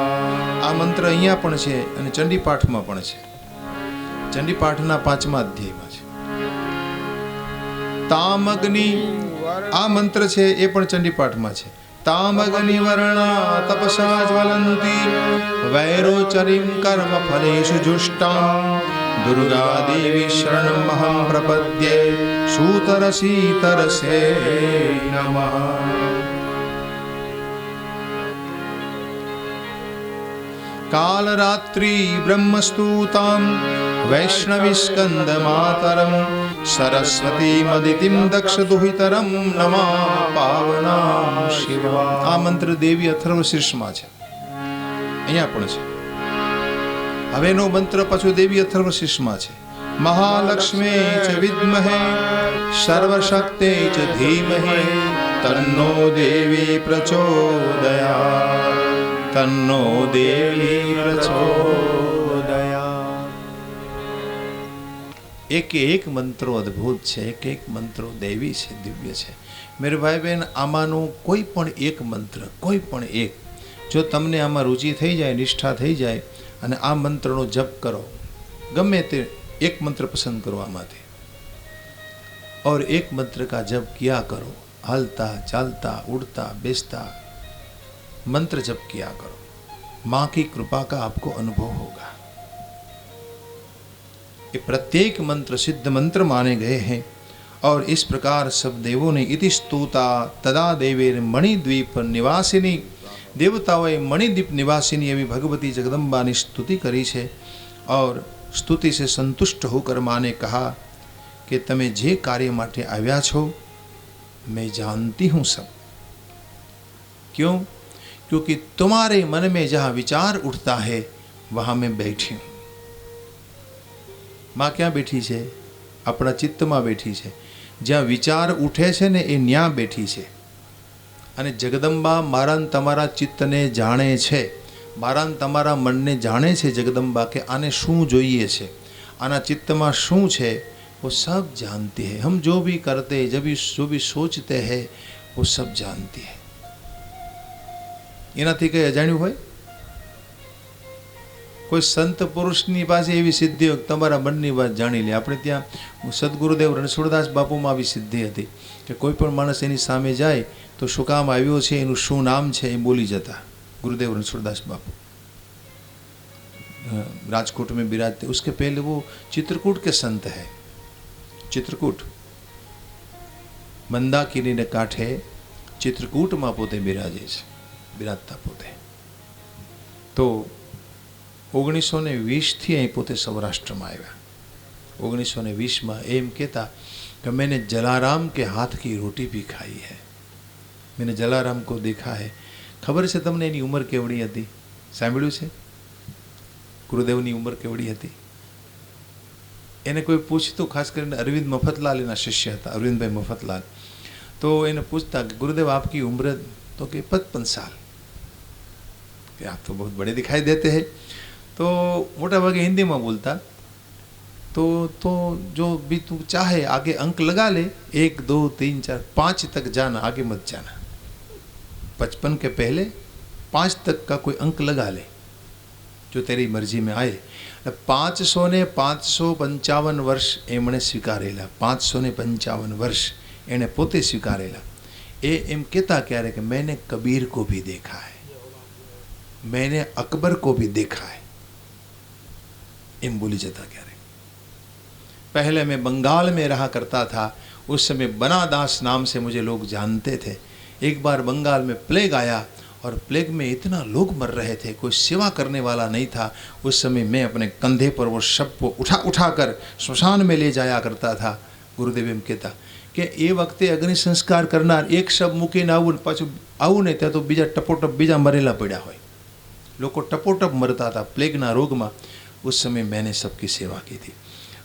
આ મંત્ર અહીંયા પણ છે અને ચંડીપાઠમાં પણ છે. ચંડીપાઠના 5મા અધ્યાયમાં છે. તામગ્નિ આ મંત્ર છે એ પણ ચંડીપાઠમાં છે. તામગ્નિ વર્ણા તપસા જ્વલંતી વૈરોચરીમ કર્મ ફલેષુ જુષ્ટાં દુર્ગા દેવી શરણમહં પ્રપદ્યે સૂતરસી તરસે નમઃ. કાલરાત્રિ બ્રહ્મસ્તુતાં વૈષ્ણવિસ્કંદ માતરમ સરસ્વતી મદિતિમ દક્ષ દુહિતરમ નમા પાવનાં શિવા. આ મંત્ર દેવી અથર્વશીર્ષમાં છે, અહીંયા પણ છે. હવેનો મંત્ર પાછું દેવી અથર્વશીર્ષમાં છે. મહાલક્ષ્મી ચ વિદ્મહે સર્વશક્તે ચ ધીમહિ તન્નો દેવી પ્રચોદયાત્. તન્નો દેવી પ્રચોદયાત્. એક મંત્રો અદ્ભુત છે, એક મંત્રો દૈવી છે, દિવ્ય છે. મેરે ભાઈ બહેન, આમાંનું કોઈ પણ એક મંત્ર, કોઈ પણ એક, જો તમને આમાં રુચિ થઈ જાય, નિષ્ઠા થઈ જાય અને આ મંત્રનો જપ કરો, ગમે તે एक मंत्र पसंद करो आमाथे और एक मंत्र का जप किया करो. हलता चलता उड़ता बेचता मंत्र जप किया करो. माँ की कृपा का आपको अनुभव होगा. ये प्रत्येक मंत्र सिद्ध मंत्र माने गए हैं और इस प्रकार सब देवों ने इति स्तुता तदा देवेर मणिद्वीप निवासिनी देवताओं मणिद्वीप निवासिनी एवं भगवती जगदम्बा ने स्तुति करी है और स्तुति से संतुष्ट होकर माँ ने कहा कि तमे जे कार्य माटे आव्या छो मैं जानती हूँ सब। क्यों? क्योंकि तुम्हारे मन में जहाँ विचार उठता है वहाँ मैं बैठी हूँ। माँ क्या बैठी है? अपना चित्त में बैठी है। જ્યાં વિચાર ઉઠે છે ને એ ન્યા બેઠી છે। અને જગદંબા મારા ને તમારા ચિત્તને જાણે છે, મારા ને તમારા મનને જાણે છે જગદંબા કે આને શું જોઈએ છે, આના ચિત્તમાં શું છે, वो सब जानती है। हम जो भी करते जो भी सोचते हैं वो सब जानती है। એનાથી કંઈ અજાણ્યું હોય? કોઈ સંત પુરુષની પાસે એવી સિદ્ધિ હોય તમારા મનની વાત જાણી લે। આપણે ત્યાં સદગુરુદેવ રણછોડદાસ બાપુમાં આવી સિદ્ધિ હતી કે કોઈ પણ માણસ એની સામે જાય તો શું કામ આવ્યો છે, એનું શું નામ છે એ બોલી જતા। गुरुदेव रणछोड़दास बापू राजकोट में विराजते। उसके पहले वो चित्रकूट के संत है। चित्रकूट मंदाकिनी ने कांठे चित्रकूट में पोते बिराजे छे, बिराजता पोते। तो 1920 थी अहीं पोते सौराष्ट्र में आव्या। 1920 में एम कहता कि मैंने जलाराम के हाथ की रोटी भी खाई है, मैंने जलाराम को देखा है। खबर है तमने एनी उमर केवड़ी हती? सांभळ्युं छे? गुरुदेवनी उमर केवड़ी हती? एने कोई पूछतुं, खास करीने अरविंद मफतलाल एना शिष्य हता, अरविंद भाई मफतलाल। तो एने पूछता कि गुरुदेव आपकी उम्र? तो कि 55 साल। कि आप तो बहुत बड़े दिखाई देते हैं। तो मोटा भागे हिंदी में बोलता। तो जो भी तू चाहे आगे अंक लगा ले, 1 2 3 4 5 तक जाना, आगे मत जाना। 55 के पहले 5 तक का कोई अंक लगा ले जो तेरी मर्जी में आए। 500 ने 555 वर्ष एमणे स्वीकारेला। 555 वर्ष एने पोते स्वीकारेला। एम कहता क्यारे कि मैंने कबीर को भी देखा है, मैंने अकबर को भी देखा है, एम बोली जता क्यारे। पहले मैं बंगाल में रहा करता था, उस समय बनादास नाम से मुझे लोग जानते थे। एक बार बंगाल में प्लेग आया और प्लेग में इतना लोग मर रहे थे, कोई सेवा करने वाला नहीं था। उस समय मैं अपने कंधे पर वो शव को उठा कर श्मशान में ले जाया करता था। गुरुदेव एम कहता कि ए वक्ते अग्नि संस्कार करनार एक शव मूकीने आવું पाछું આવું ને ત્યાં તો બીજા ટપોટપ બીજા મરેલા પડ્યા હોય। લોકો ટપોટપ મરતા હતા પ્લેગના રોગમાં। उस समय मैंने सबकी सेवा की थी।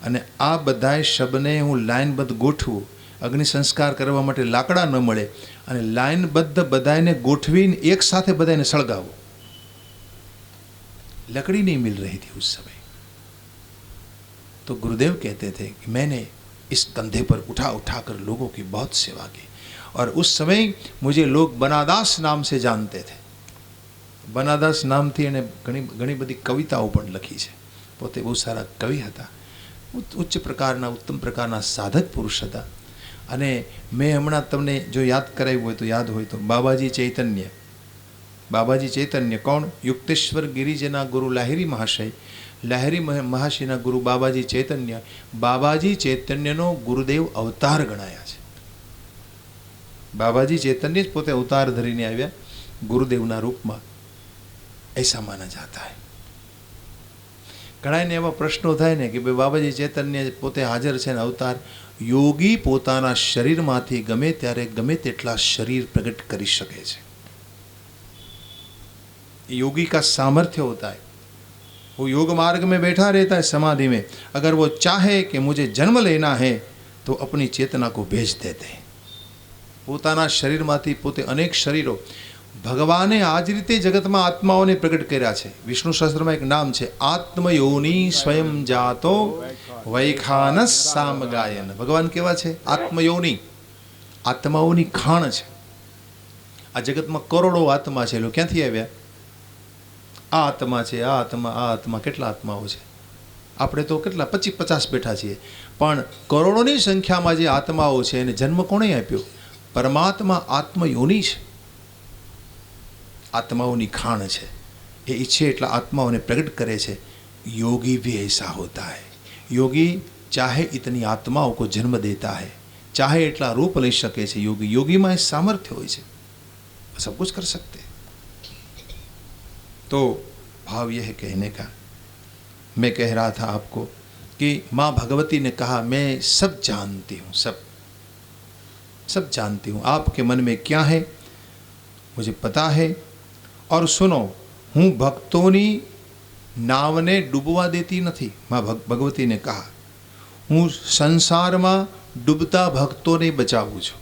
અને આ બધાય શબને હું લાઇનબદ્ધ ગોઠવું। અગ્નિ સંસ્કાર કરવા માટે લાકડા ન મળે અને લાઇનબદ્ધ બધાને ગોઠવીને એક સાથે બધાને સળગાવો। लकड़ी नहीं मिल रही थी उस समय। तो गुरुदेव कहते थे कि मैंने इस कंधे पर उठा कर लोगों की बहुत सेवा की। और उस समय मुझे लोग बनादास नाम से जानते थे। बनादास नाम थी एने घणी बधी कविताओं पण लखी छे। पोते बहुत सारा कवि हता, उच्च प्रकारना उत्तम प्रकारना साधक पुरुष हता। अने मैं हमणां तमने जो याद कराव्युं होय तो याद होय तो बाबाजी चैतन्य। बाबाजी चैतन्य कोण? युक्तेश्वर गिरिजना गुरु लाहिरी महाशय। लाहिरी महाशयना गुरु बाबाजी चैतन्य। बाबाजी चैतन्यनो गुरुदेव अवतार गणाया छे। बाबाजी चैतन्य ज पोते अवतार धरीने आव्या गुरुदेवना रूपमां, ऐसा माना जाता है। घणाने एवा प्रश्नों थाय ने कि भाई बाबाजी चैतन्य पोते हाजर छे ने अवतार। योगी पोताना शरीरमांथी गमे त्यारे गमे तेटला शरीर प्रगट करी शके छे। योगी का सामर्थ्य होता है। वो योग मार्ग में बैठा रहता है समाधि में। अगर वो चाहे कि मुझे जन्म लेना है तो अपनी चेतना को भेज देते हैं। पोताना शरीरमांथी पोते अनेक शरीरों भगवाने आज रीते जगत में आत्माओं ने प्रकट कर्या छे। विष्णु शास्त्र में एक नाम है आत्मयोनि स्वयं जातो वैखानस सामगायन। भगवान केवा छे? आत्मयोनि, आत्माओनी खाण छे। आ जगत में करोड़ों आत्मा छे। लोग क्यांथी आव्या? आ आत्मा छे, आ आत्मा केटला आत्माओं छे? आपणे तो केटला 25-50 बैठा छीए, पण करोड़ोनी संख्यामां जे आत्माओं छे एने जन्म कोणे आप्यो? परमात्मा आत्मयोनि छे, आत्माओं की खाण है। ये इच्छे एटला आत्माओं ने प्रकट करे छे। योगी भी ऐसा होता है। योगी चाहे इतनी आत्माओं को जन्म देता है, चाहे एटला रूप लई सके छे। योगी में सामर्थ्य होय छे, सब कुछ कर सकते। तो भाव यह है कहने का मैं कह रहा था आपको कि माँ भगवती ने कहा मैं सब जानती हूँ, सब जानती हूँ, आपके मन में क्या है मुझे पता है। और सुनो, हूँ भक्तोनी नावने डूबवा देती नहीं। माँ भगवती ने कहा हूँ संसार में डूबता भक्तों ने बचाવું છું।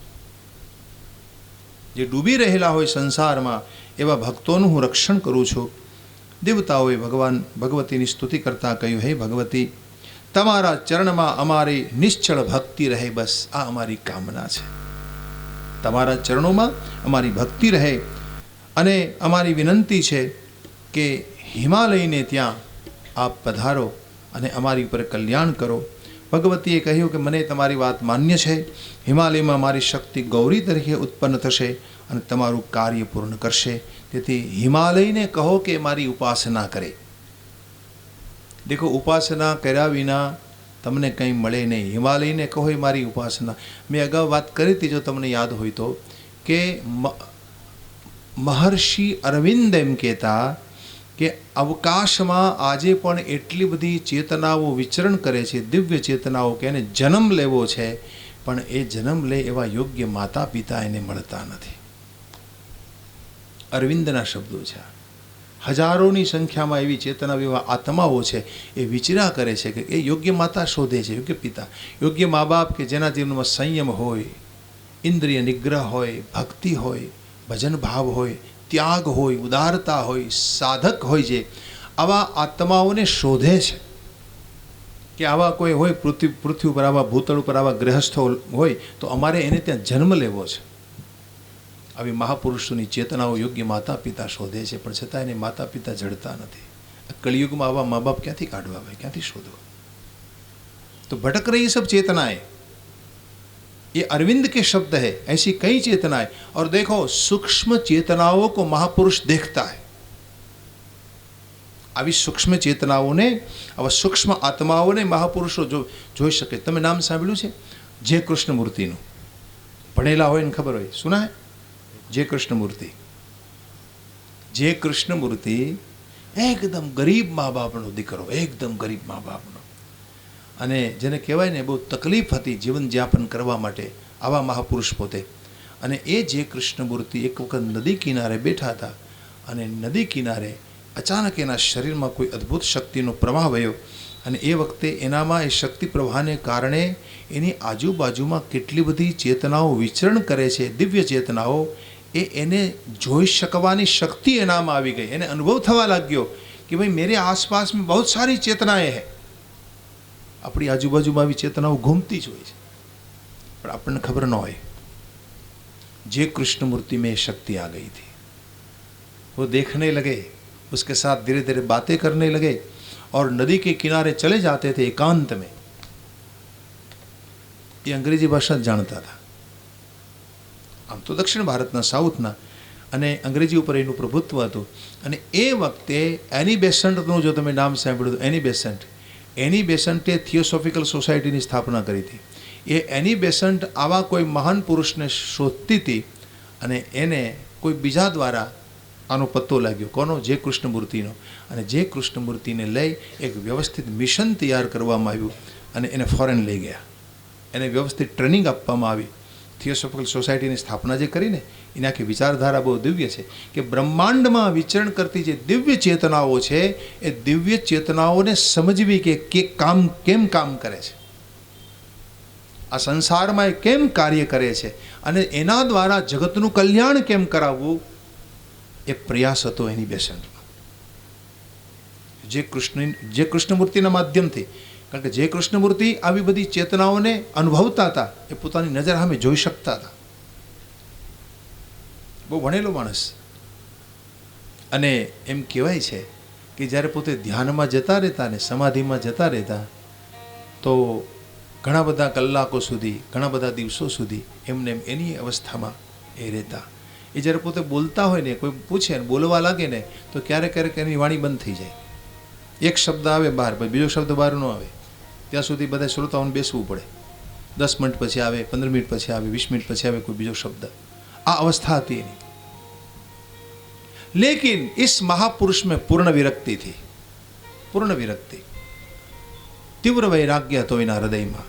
જે ડૂબી રહેલા હોય સંસારમાં એવા ભક્તોનું હું રક્ષણ કરું છું। દેવતાઓએ ભગવાન ભગવતીની સ્તુતિ કરતા કહ્યું, હે ભગવતી, તમારા ચરણમાં અમારી નિશ્ચળ ભક્તિ રહે, બસ આ અમારી કામના છે। તમારા ચરણોમાં અમારી ભક્તિ રહે અને અમારી વિનંતી છે કે હિમાલયને ત્યાં આપ પધારો અને અમારી ઉપર કલ્યાણ કરો। ભગવતીએ કહ્યું કે મને તમારી વાત માન્ય છે। હિમાલયમાં મારી શક્તિ ગૌરી તરીકે ઉત્પન્ન થશે અને તમારું કાર્ય પૂર્ણ કરશે। તેથી હિમાલયને કહો કે મારી ઉપાસના કરે। દેખો, ઉપાસના કર્યા વિના તમને કંઈ મળે નહીં। હિમાલયને કહો એ મારી ઉપાસના। મેં અગાઉ વાત કરી હતી, જો તમને યાદ હોય તો, કે મહર્ષિ અરવિંદ એમ કહેતા કે અવકાશમાં આજે પણ એટલી બધી ચેતનાઓ વિચરણ કરે છે, દિવ્ય ચેતનાઓ, કે એને જન્મ લેવો છે, પણ એ જન્મ લે એવા યોગ્ય માતા પિતા એને મળતા નથી। અરવિંદના શબ્દો છે। હજારોની સંખ્યામાં એવી ચેતના એવા આત્માઓ છે, એ વિચરા કરે છે કે એ યોગ્ય માતા શોધે છે, યોગ્ય પિતા, યોગ્ય મા બાપ કે જેના જીવનમાં સંયમ હોય, ઇન્દ્રિય નિગ્રહ હોય, ભક્તિ હોય, ભજન ભાવ હોય, त्याग होय, उदारता होय, साधक होय, जे आवा आत्माओने शोधे छे कि आवा कोई होय पृथ्वी पर, आवा भूतल पर, आवा गृहस्थो होय तो अमारे एने त्यां जन्म लेवो छे। आवी महापुरुषोनी चेतनाओ योग्य माता पिता शोधे छे, पण छतां एने माता पिता जड़ता नथी। कलियुगमां आवा माँ बाप क्यांथी काढवा भाई, क्यांथी शोधवा? तो भटक रही सब चेतनाएं, ये अरविंद के शब्द है। ऐसी कई चेतनाएं, और देखो सूक्ष्म चेतनाओं को महापुरुष देखता है। આવી સૂક્ષ્મ ચેતનાઓને, આવા સૂક્ષ્મ આત્માઓને મહાપુરુષો જોઈ શકે। તમે નામ સાંભળ્યું છે જે કૃષ્ણમૂર્તિનું? ભણેલા હોય ને ખબર હોય, સુના હે જે કૃષ્ણમૂર્તિ? જે કૃષ્ણમૂર્તિ એકદમ ગરીબ મા બાપનો દીકરો, એકદમ ગરીબ મા બાપનો, અને જેને કહેવાય ને બહુ તકલીફ હતી જીવનયાપન કરવા માટે, આવા મહાપુરુષ પોતે। અને એ જે કૃષ્ણમૂર્તિ એક વખત નદી કિનારે બેઠા હતા, અને નદી કિનારે અચાનક એના શરીરમાં કોઈ અદ્ભુત શક્તિનો પ્રવાહ વહ્યો, અને એ વખતે એનામાં એ શક્તિ પ્રવાહને કારણે એની આજુબાજુમાં કેટલી બધી ચેતનાઓ વિચરણ કરે છે, દિવ્ય ચેતનાઓ, એ એને જોઈ શકવાની શક્તિ એનામાં આવી ગઈ। એને અનુભવ થવા લાગ્યો કે ભાઈ મેરે આસપાસ में बहुत सारी चेतनाएं हैं। अपनी आजूबाजू में भी चेतनाओं घूमती ज होय छे, पण आपने खबर न होय। जे कृष्णमूर्ति में शक्ति आ गई थी, वो देखने लगे, उसके साथ धीरे धीरे बातें करने लगे, और नदी के किनारे चले जाते थे एकांत में। ये अंग्रेजी भाषा जानता था, आम तो दक्षिण भारतना, साउथना, અને અંગ્રેજી ઉપર એનું પ્રભુત્વ હતું। અને એ વખતે એની બેસન્ટનું જો તમે નામ સાંભળ્યું તો, એની બેસન્ટે થિયોસોફિકલ સોસાયટીની સ્થાપના કરી હતી। એ એની બેસન્ટ આવા કોઈ મહાન પુરુષને શોધતી હતી, અને એને કોઈ બીજા દ્વારા આનો પત્તો લાગ્યો, કોનો? જે કૃષ્ણમૂર્તિનો। અને જે કૃષ્ણમૂર્તિને લઈ એક વ્યવસ્થિત મિશન તૈયાર કરવામાં આવ્યું, અને એને ફોરેન લઈ ગયા, એને વ્યવસ્થિત ટ્રેનિંગ આપવામાં આવી। થિયોસોફિકલ સોસાયટીની સ્થાપના જે કરીને એની આખી વિચારધારા બહુ દિવ્ય છે કે બ્રહ્માંડમાં વિચરણ કરતી જે દિવ્ય ચેતનાઓ છે, એ દિવ્ય ચેતનાઓને સમજવી કે કામ કેમ કામ કરે છે, આ સંસારમાં એ કેમ કાર્ય કરે છે, અને એના દ્વારા જગતનું કલ્યાણ કેમ કરાવવું, એ પ્રયાસ હતો એની બેસન્ટમાં। જે કૃષ્ણમૂર્તિના માધ્યમથી, કારણ કે જે કૃષ્ણમૂર્તિ આવી બધી ચેતનાઓને અનુભવતા હતા, એ પોતાની નજર સામે જોઈ શકતા હતા। બહુ ભણેલો માણસ। અને એમ કહેવાય છે કે જ્યારે પોતે ધ્યાનમાં જતા રહેતા ને સમાધિમાં જતા રહેતા, તો ઘણા બધા કલાકો સુધી, ઘણા બધા દિવસો સુધી એમને એની અવસ્થામાં એ રહેતા। એ જ્યારે પોતે બોલતા હોય ને, કોઈ પૂછે ને બોલવા લાગે ને, તો ક્યારેક ક્યારેક એની વાણી બંધ થઈ જાય। એક શબ્દ આવે બહાર, પછી બીજો શબ્દ બહાર ન આવે, ત્યાં સુધી બધા શ્રોતાઓને બેસવું પડે। 10 મિનિટ પછી આવે, 15 મિનિટ પછી આવે, 20 મિનિટ પછી આવે કોઈ બીજો શબ્દ। આ अवस्था थी नहीं। लेकिन इस महापुरुष में पूर्ण विरक्ति थी, पूर्ण विरक्ति। તીવ્ર વૈરાગ્ય હતો એના હૃદયમાં.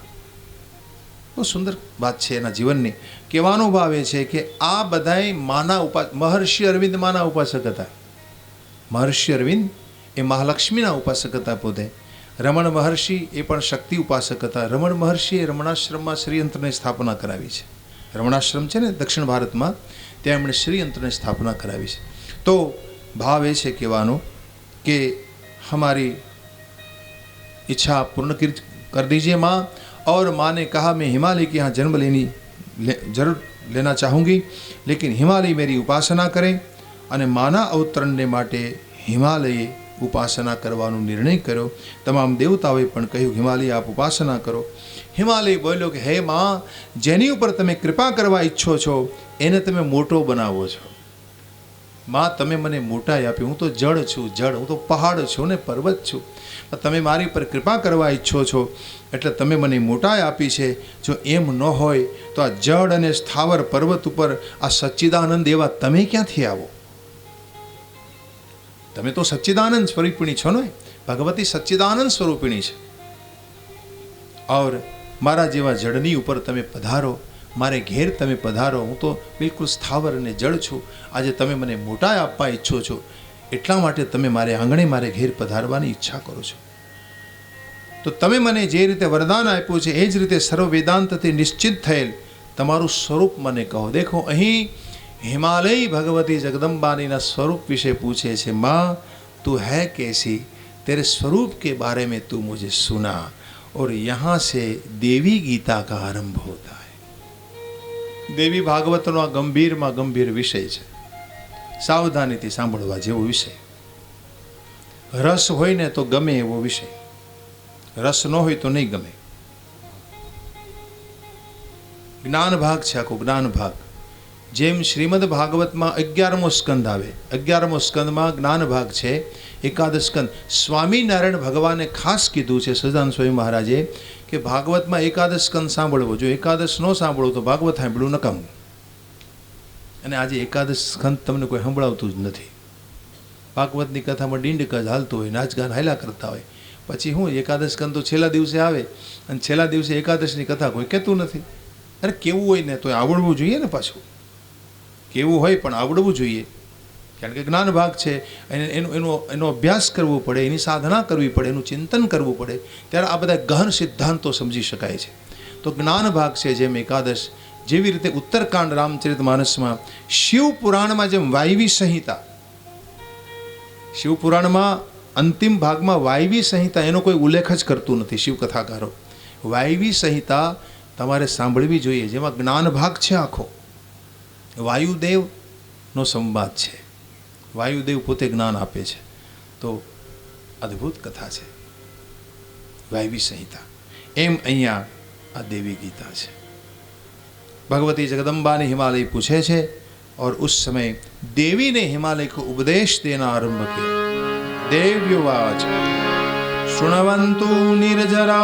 બહુ સુંદર વાત છે એના જીવનની. કહેવાનો ભાવ એ છે કે આ બધાય માના મહર્ષિ અરવિંદ માના ઉપાસક હતા. મહર્ષિ અરવિંદ એ મહાલક્ષ્મીના ઉપાસક હતા પોતે. રમણ મહર્ષિ એ પણ શક્તિ ઉપાસક હતા. રમણ મહર્ષિએ રમણાશ્રમમાં શ્રીયંત્રની સ્થાપના કરાવી છે. રમણાશ્રમ છે ને દક્ષિણ ભારતમાં, ત્યાં એમણે શ્રીયંત્રની સ્થાપના કરાવી છે. તો ભાવ એ છે કહેવાનો કે हमारी इच्छा पूर्ण कर दीजिए माँ. और माँ ने कहा मैं हिमालय के यहाँ जन्म जरूर लेना चाहूँगी, लेकिन हिमालय मेरी उपासना करें. અને માના અવતરણને માટે હિમાલયે ઉપાસના કરવાનો નિર્ણય કર્યો. તમામ દેવતાઓએ પણ કહ્યું હિમાલય આપ ઉપાસના કરો. હિમાલય બોલ્યો કે હે માં, જેની ઉપર તમે કૃપા કરવા ઈચ્છો છો એને તમે મોટો બનાવો છો. માં તમે મને મોટાઈ આપી, હું તો જળ છું, જળ, હું તો પહાડ છું ને પર્વત છું. તમે મારી પર કૃપા કરવા ઈચ્છો છો એટલે તમે મને મોટાઈ આપી છે. જો એમ ન હોય તો આ જળ અને સ્થાવર પર્વત ઉપર આ સચ્ચિદાનંદ એવા તમે ક્યાંથી આવો? તમે તો સચ્ચિદાનંદ સ્વરૂપિણી છો ને, ભગવતી સચ્ચિદાનંદ સ્વરૂપિણી છે. ઓર મારા જેવા જળની ઉપર તમે પધારો, મારે ઘેર તમે પધારો. હું તો બિલકુલ સ્થાવર અને જળ છું. આજે તમે મને મોટાઈ આપવા ઈચ્છો છો એટલા માટે તમે મારે આંગણે મારે ઘેર પધારવાની ઈચ્છા કરો છો. તો તમે મને જે રીતે વરદાન આપ્યું છે એ જ રીતે સર્વ વેદાંતથી નિશ્ચિત થયેલ તમારું સ્વરૂપ મને કહો. દેખો અહીં हिमालय भगवती जगदम्बानीना स्वरूप विषय पूछे छे. माँ तू है कैसी, तेरे स्वरूप के बारे में तू मुझे सुना. और यहाँ से देवी गीता का आरंभ होता है. देवी भागवतनो आ गंभीर में गंभीर विषय है, सावधानीथी सांभळवा जेवो विषय. रस होय ने तो गमे एवो विषय, रस न होय तो नहीं गमे. ज्ञान भाग है आखो ज्ञान भाग. જેમ શ્રીમદ ભાગવતમાં 11મો સ્કંદ આવે, 11મો સ્કંદમાં જ્ઞાન ભાગ છે, એકાદશ સ્કંદ. સ્વામિનારાયણ ભગવાને ખાસ કીધું છે સહજાનંદ સ્વામી મહારાજે કે ભાગવતમાં એકાદશ સ્કંદ સાંભળવો. જો એકાદશ ન સાંભળો તો ભાગવત સાંભળવું નકામું. અને આજે એકાદશ સ્કંદ તમને કોઈ સંભળાવતું જ નથી. ભાગવતની કથામાં ડીંડક જ હાલતું હોય, નાચગાન હાલ્યા કરતા હોય. પછી હું એકાદશ સ્કંદ તો છેલ્લા દિવસે આવે અને છેલ્લા દિવસે એકાદશની કથા કોઈ કહેતું નથી. અરે કેવું હોય ને તો આવડવું જોઈએ ને, પાછું કેવું હોય પણ આવડવું જોઈએ. કારણ કે જ્ઞાન ભાગ છે, એનો અભ્યાસ કરવો પડે, એની સાધના કરવી પડે, એનું ચિંતન કરવું પડે, ત્યારે આ બધા ગહન સિદ્ધાંતો સમજી શકાય છે. તો જ્ઞાન ભાગ છે જેમ એકાદશ, જેવી રીતે ઉત્તરકાંડ રામચરિતમાનસમાં, શિવપુરાણમાં જેમ વાયવી સંહિતા, શિવપુરાણમાં અંતિમ ભાગમાં વાયવી સંહિતા એનો કોઈ ઉલ્લેખ જ કરતું નથી શિવકથાકારો. વાયવી સંહિતા તમારે સાંભળવી જોઈએ, જેમાં જ્ઞાન ભાગ છે આખો. વાયુદેવનો સંવાદ છે, વાયુદેવ પોતે જ્ઞાન આપે છે. તો અદ્ભુત કથા છે વાયવી સંહિતા. એમ અહીંયા આ દેવી गीता છે. भगवती जगदम्बा ने हिमालय पूछे छे और उस समय देवी ने हिमालय को उपदेश देना आरंभ किया. देव्युवाच शृण्वन्तु निर्जरा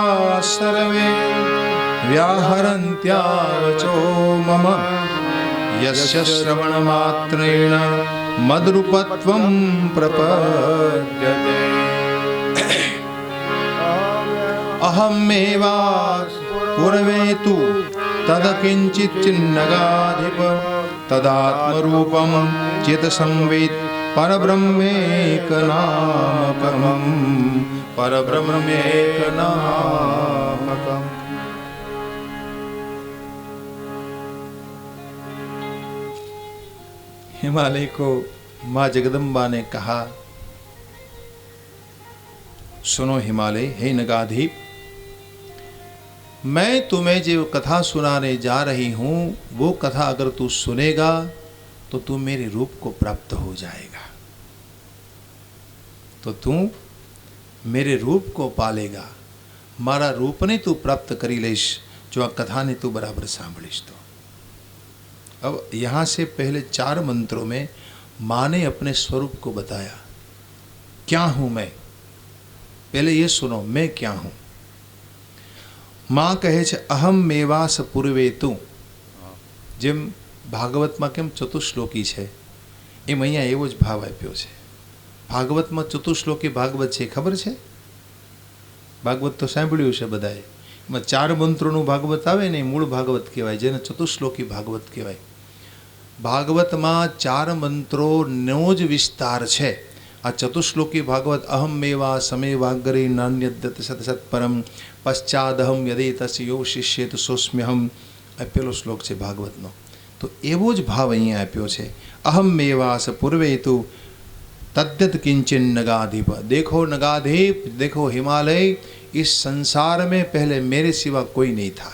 सर्वे व्याहरन्त्यावचो मम यस्य श्रवणमात्रेण मद्रूपत्वं प्रपद्यते. अहमेवा पूर्वे तु तदकिंचित चिन्नगाधिप तदात्मरूपं चेतसंवेद परब्रह्मेकनामकं परब्रह्मेकनामकम्. हिमालय को माँ जगदम्बा ने कहा, सुनो हिमालय, हे नगाधीप, मैं तुम्हें जो कथा सुनाने जा रही हूँ वो कथा अगर तू सुनेगा तो तू मेरे रूप को प्राप्त हो जाएगा, तो तू मेरे रूप को पालेगा, मारा रूप ने तू प्राप्त करी लेश जो आ कथा ने तू बराबर सांभळीश. तो अब यहाँ से पहले 4 मंत्रों में माँ ने अपने स्वरूप को बताया. क्या हूँ मैं? पहले ये सुनो, मैं क्या हूँ. माँ कहे छे अहम मेवास पूर्वे तू. जेम भागवत में केम चतुश्लोकी है एम अहींया एवो ज भाव आप्यो छे. भागवत में चतुश्लोकी भागवत है, खबर है? ભાગવત તો સાંભળ્યું છે બધાએ. એમાં 4 મંત્રોનું ભાગવત આવે ને એ મૂળ ભાગવત કહેવાય, જેને ચતુશ્લોકી ભાગવત કહેવાય. ભાગવતમાં 4 મંત્રોનો જ વિસ્તાર છે. આ ચતુશ્લોકી ભાગવત અહમેવા સમેવાગ્રે નાન્યદ્યત સતસત પરમ પશ્ચાદહમ યદે તસ્ય યો શિષ્યેત સોસ્મ્યહમ. આ પેલો શ્લોક છે ભાગવતનો. તો એવો જ ભાવ અહીંયા આપ્યો છે. અહમેવાસ પૂર્વે તુ तद्यत किंचन नगाधिप. देखो नगाधिप, देखो हिमालय, इस संसार में पहले मेरे सिवा कोई नहीं था.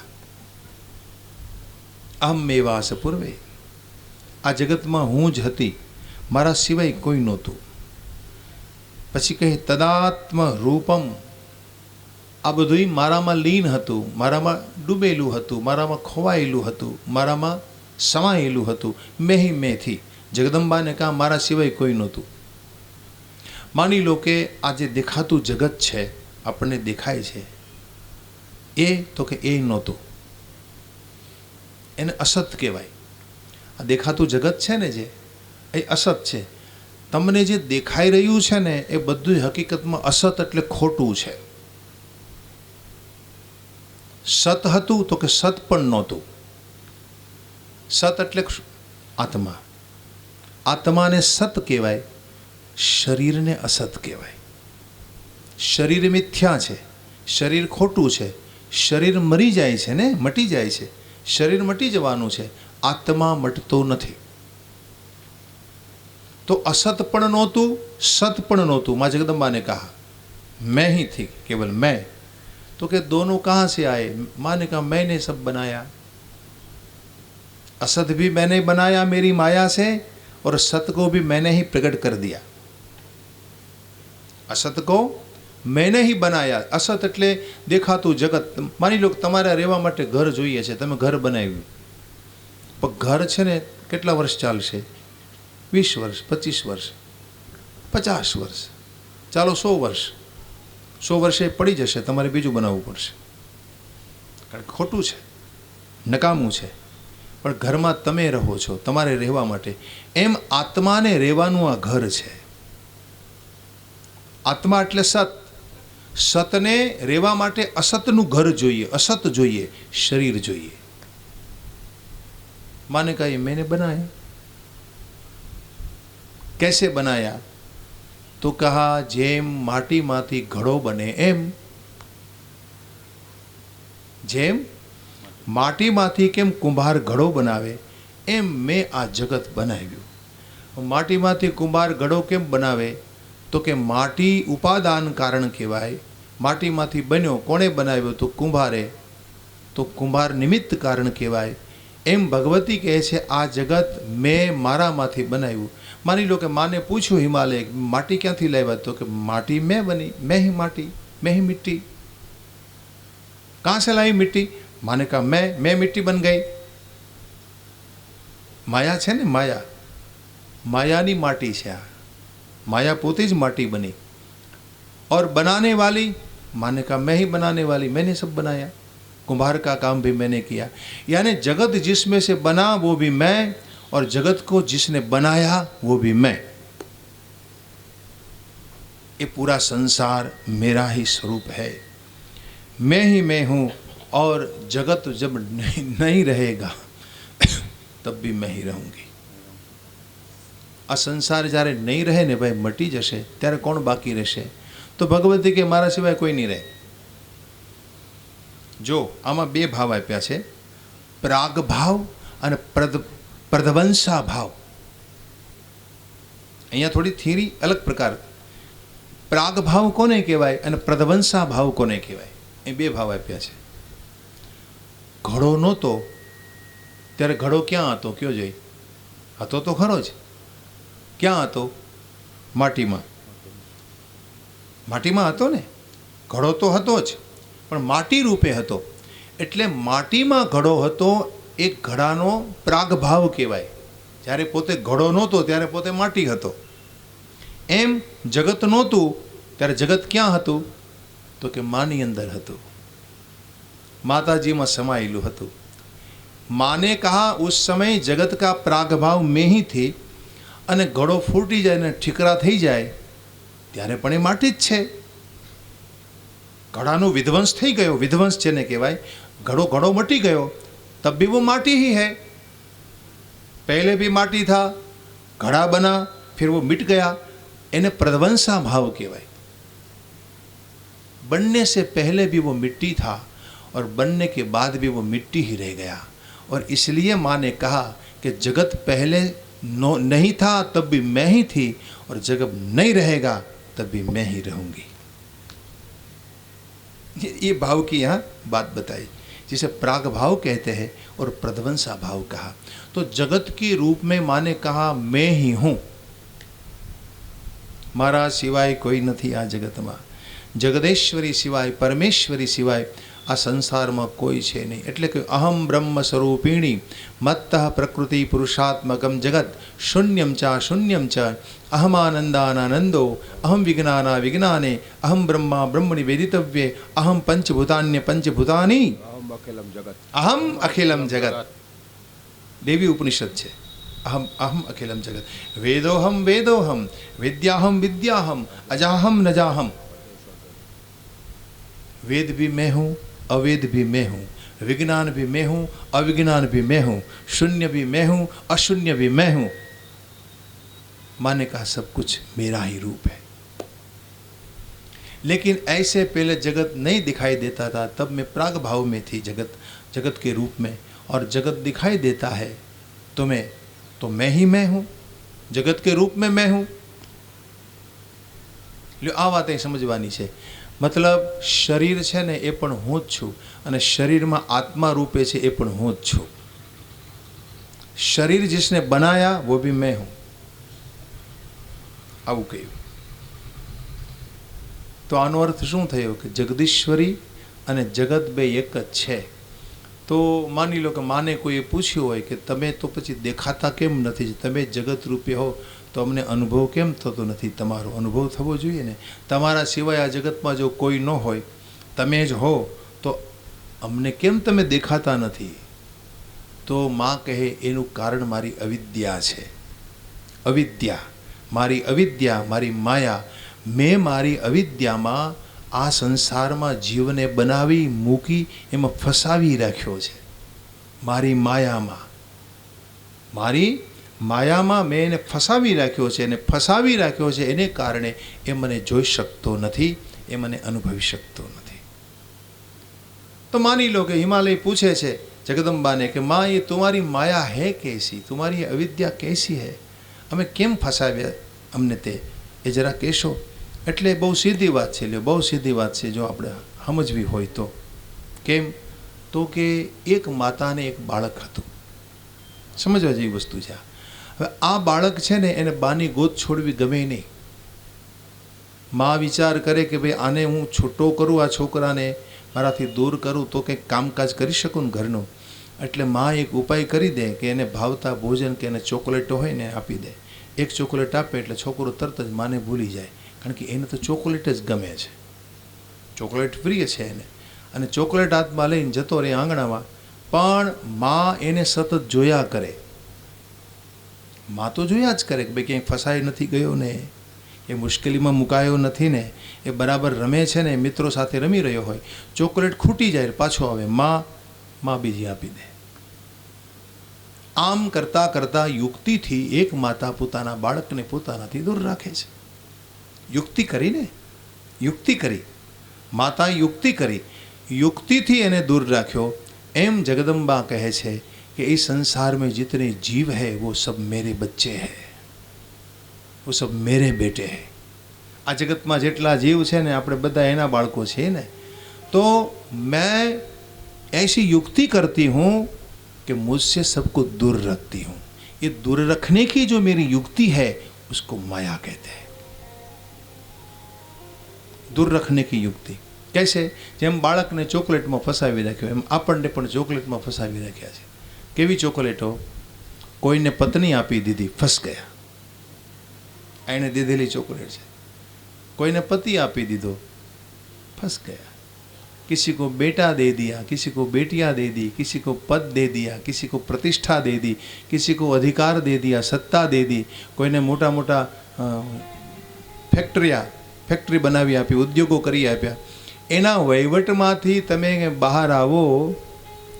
अहमेवास पूर्वे. आ जगत में हूँ ज हती, मारा सिवाय कोई नहोतुं. पछी कहे तदात्म रूपम. आ बधुंय मारामां लीन हतुं, मारामां डूबेलुं हतुं, मारामां खोवाયેલું હતું, मारामां समाયેલું હતું. मैं ही मैं थी. जगदंबाने कहा मारा सिवाय कोई नहोतुं. मानी लो कि आज देखातुं जगत है, आपने देखाय है, ए तो कि ए नहोतुं, एने असत कहेवाय. आ देखातुं जगत है ने जे ए असत है. तमने जे देखाई रह्युं छे ने ए बधुं हकीकत में असत एटले खोटुं छे. सत हतुं तो कि सत पण नहोतुं. सत एटले आत्मा. आत्माने सत कहेवाय, शरीर ने असत कहेवाय. शरीर मिथ्या है, शरीर खोटू है, शरीर मरी जाए छे ने, मटी जाए छे. शरीर मटी जवानुं छे, आत्मा मटतो नथी. तो असत पण नहोतुं, सत पण नहोतुं. मां जगदंबा ने कहा मैं ही थी, केवल मैं. तो कि दोनों कहाँ से आए? मां ने कहा मैंने सब बनाया. असत भी मैंने बनाया मेरी माया से, और सत को भी मैंने ही प्रकट कर दिया. असत को मैंने ही बनाया. असत एटले देखातुं जगत. मानी लो तमारे રહેવા માટે ઘર જોઈએ છે, તમે ઘર બનાવ્યું, પણ ઘર છે ને કેટલા વર્ષ ચાલશે? 20 વર્ષ, 25 વર્ષ, 50 વર્ષ, ચાલો 100 વર્ષ. 100 વર્ષે પડી જશે, તમારે બીજું બનાવવું પડશે, કારણ કે ખોટું છે, નકામું છે. પણ ઘરમાં તમે રહો છો તમારે રહેવા માટે. એમ આત્માને રહેવાનું આ ઘર છે. આત્મા એટલે સત. સતને રહેવા માટે असतનું ઘર જોઈએ, असत જોઈએ, शरीर જોઈએ. माने कहा ये मैंने बनाया. कैसे बनाया? तो कहा जेम माटीमांथी घड़ो बने एम. जेम माटीमांथी केम कुंभार घड़ो बनावे, एम मैं आ जगत बनाव्યું. माटीमांथी कुंभार घड़ो केम बनावे? तो कि माटी उपादान कारण कहेवाय. माटीमांथी बन्यो, कोणे बनाव्यो? तो कुंभारे. तो कुंभार निमित्त कारण कहेवाय. एम भगवती कहे छे आ जगत मैं मारामांथी बनाव्યું. मानी लो कि माने पूछ्યું हिमालय माटी क्यांथी लाव्या? तो कि माटी मैं बनी, मैं ही माटी, मैं ही मिट्टी. कहाँ से लाई मिट्टी? माने कहा मैं मिट्टी बन गई. माया है ने, माया, मायानी माटी है. माया पोते ज माटी बनी. और बनाने वाली, माने कहा मैं ही बनाने वाली, मैंने सब बनाया. कुंभार का काम भी मैंने किया. यानी जगत जिसमें से बना वो भी मैं, और जगत को जिसने बनाया वो भी मैं. ये पूरा संसार मेरा ही स्वरूप है. मैं ही मैं हूँ. और जगत जब नहीं रहेगा तब भी मैं ही रहूँगी. आ संसार જ્યારે નહીં રહે ને ભાઈ, મટી જશે, ત્યારે કોણ બાકી રહેશે? તો ભગવતી કે મારા સિવાય કોઈ નહીં રહે. જો આમાં 2 ભાવ આપ્યા છે, પ્રાગ ભાવ અને પ્રધવંસા ભાવ. અહીંયા થોડી થિયરી અલગ પ્રકાર. પ્રાગ ભાવ કોને કહેવાય અને પ્રધવંસા ભાવ કોને કહેવાય? એ 2 ભાવ આપ્યા છે. ઘડો નહોતો ત્યારે ઘડો ક્યાં હતો? કયો જોઈ? હતો તો ખરો જ. ક્યાં હતો? માટીમાં. માટીમાં હતો ને. ઘડો તો હતો જ, પણ માટી રૂપે હતો. એટલે માટીમાં ઘડો હતો. એક ઘડાનો પ્રાગભાવ કહેવાય. જ્યારે પોતે ઘડો નહોતો ત્યારે પોતે માટી હતો. એમ જગત નહોતું ત્યારે જગત ક્યાં હતું? તો કે માની અંદર હતું, माता जी में समायेलू हतु. माने कहा उस समय जगत का प्रागभाव में ही थी. अने घड़ो फूटी जाए ने ठीकरा थी जाए त्यारे पण ए माटी ज छे. घड़ाનો विध्वंस થઈ ગયો, विध्वंस જેને કહેવાય, घड़ो घड़ो मटी गयो, तब भी वो माटी ही है। पहले भी माटी था, घड़ा बना, फिर वो मिट गया, इन्हें प्रध्वंसा भाव कहवाय। बनने से पहले भी वो मिट्टी था और बनने के बाद भी वो मिट्टी ही रह गया। और इसलिए माँ ने कहा कि जगत पहले नहीं था तब भी मैं ही थी, और जगत नहीं रहेगा तब भी मैं ही रहूंगी। ये भाव की यहाँ बात बताई, जिसे प्राग भाव कहते हैं और प्रध्वंसा भाव कहा। तो जगत के रूप में माँ ने कहा मैं ही हूँ, मारा सिवाय कोई नहीं आ जगत में, जगदेश्वरी सिवाय परमेश्वरी सिवाय आ संसार में कोई है नहीं। एटले कि अहम ब्रह्म स्वरूपिणी मत्तः प्रकृति पुरुषात्मकम जगत शून्यम च अहमानंदानंदो अहम विज्ञाना विज्ञाने अहम ब्रह्मा ब्रह्मणि वेदितव्ये अहम पंचभूतान्य पंचभूतानि अहम अखिलम जगत। देवी उपनिषद है। अहम अहम अखिलम जगत। वेदोहम वेदोहम विद्याहम विद्याहम अजाहम नजाहम। वेद भी मैं हूँ, अवेद भी मैं हूँ, विज्ञान भी मैं हूँ, अविज्ञान भी मैं हूँ, शून्य भी मैं हूँ, अशून्य भी मैं हूँ। माँ ने कहा सब कुछ मेरा ही रूप है। लेकिन ऐसे पहले जगत नहीं दिखाई देता था, तब मैं प्राग भाव में थी जगत के रूप में, और जगत दिखाई देता है तुम्हें तो मैं ही मैं हूँ, जगत के रूप में मैं हूँ। लो आ बात समझवानी है। मतलब शरीर है ने ए पण हूँ ज छूँ, अने शरीर में आत्मा रूपे है ए पण हूँ ज छूँ। शरीर जिसने बनाया वो भी मैं हूँ, आवुं कह्युं। तो आनो अर्थ शुं थयो कि जगदीश्वरी अने जगत बे एक ज छे। तो मानी लो कि माने कोई पूछ्યું હોય कि तमे तो पछी देखाता केम नथी, तमे जगत रूपी हो तो अमने अनुभव केम थतो नथी? तमारो अनुभव थवो जोईए ने। तमारा सिवाय आ जगत में जो कोई न होय, तमे ज हो, तो अमने केम तमे देखाता नथी? तो माँ कहे एनुं कारण मारी अविद्या छे। अविद्या, मारी अविद्या, मारी माया। मैं मारी अविद्या में आ संसार में जीवने बनावी मूकी, एम फसावी राख्यो छे। मारी माया में, मारी माया में मैं एने फसावी राख्यो छे, ने फसावी राख्यो छे एने कारणे ए मने जोई शकतो नथी, ए मने अनुभवी शकतो नथी। तो मानी लो कि हिमालय पूछे छे जगदम्बा ने कि माँ ये तुम्हारी माया है कैसी, तुम्हारी अविद्या कैसी है, हमें केम फसाव्या अमने ते ए जरा कहेशो। एटले बहु सीधी बात है, बहु सीधी बात है, जो आपणे समजवी होय तो। केम? तो कि एक माता ने एक बाळक हतुं। समझवा जेवी वस्तु छे। हवे आ बाळक छे ने एने बानी गोद छोड़वी गमे नहीं। माँ विचार करे कि भाई आने हूँ छूटो करूँ, आ छोकराने माराथी दूर करूँ तो कंईक कामकाज करी शकूँ घरनुं। एटले माँ एक उपाय करी दे कि एने भावता भोजन के एने चॉकलेटो होय ने आपी दे। एक चॉकलेट आपे एटले छोकरो तरत ज माने भूली जाए, कारण कि एने तो चॉकलेट ज गमे छे, चॉकलेट प्रिय छे एने। अने चॉकलेट हाथमां लईने जतो रहे आंगणामां, पण माँ एने सतत जोया करे। माँ तो जोया ज करे कि भाई क्यांय फसाई नथी गयो ने, ए मुश्केलीमां मुकायो नथी ने, ए बराबर रमे छे ने, मित्रों साथे रमी रह्यो होय, चॉकलेट खूटी जाए पाछो आवे, माँ बीजी आपी दे। आम करता करता युक्ति थी एक माता पोताना बाळकने पोतानाथी दूर राखे छे। युक्ति करी ने, युक्ति करी, माता युक्ति करी, युक्ति थी एने दूर राख्यो। एम जगदम्बा कहे छे कि इस संसार में जितने जीव है वो सब मेरे बच्चे हैं, वो सब मेरे बेटे हैं। आ जगत में जेटला जीव छे ने आपणे बधा एना बाळको छे ने। तो मैं ऐसी युक्ति करती हूँ कि मुझसे सबको दूर रखती हूँ। ये दूर रखने की जो मेरी युक्ति है उसको माया कहते हैं। दूर रखने की युक्ति कैसे? जेम बाळक ने चॉकलेट में फसावी राख्यो एम आपणे पण चॉकलेट में फसावी राख्या छे। केवी चॉकलेटो? कोईने पत्नी आपी दीधी, फस गया, एने दीधेली चॉकलेट छे। कोईने पति आपी दीधो, फंस गया। किसी को बेटा दे दिया, किसी को बेटियां दे दी, किसी को पद दे दिया, किसी को प्रतिष्ठा दे दी, किसी को अधिकार दे दिया, सत्ता दे दी। कोईने मोटा मोटा फैक्टरी बनावी आपी, उद्योगों करी आप्या। એના વહીવટમાંથી તમે બહાર આવો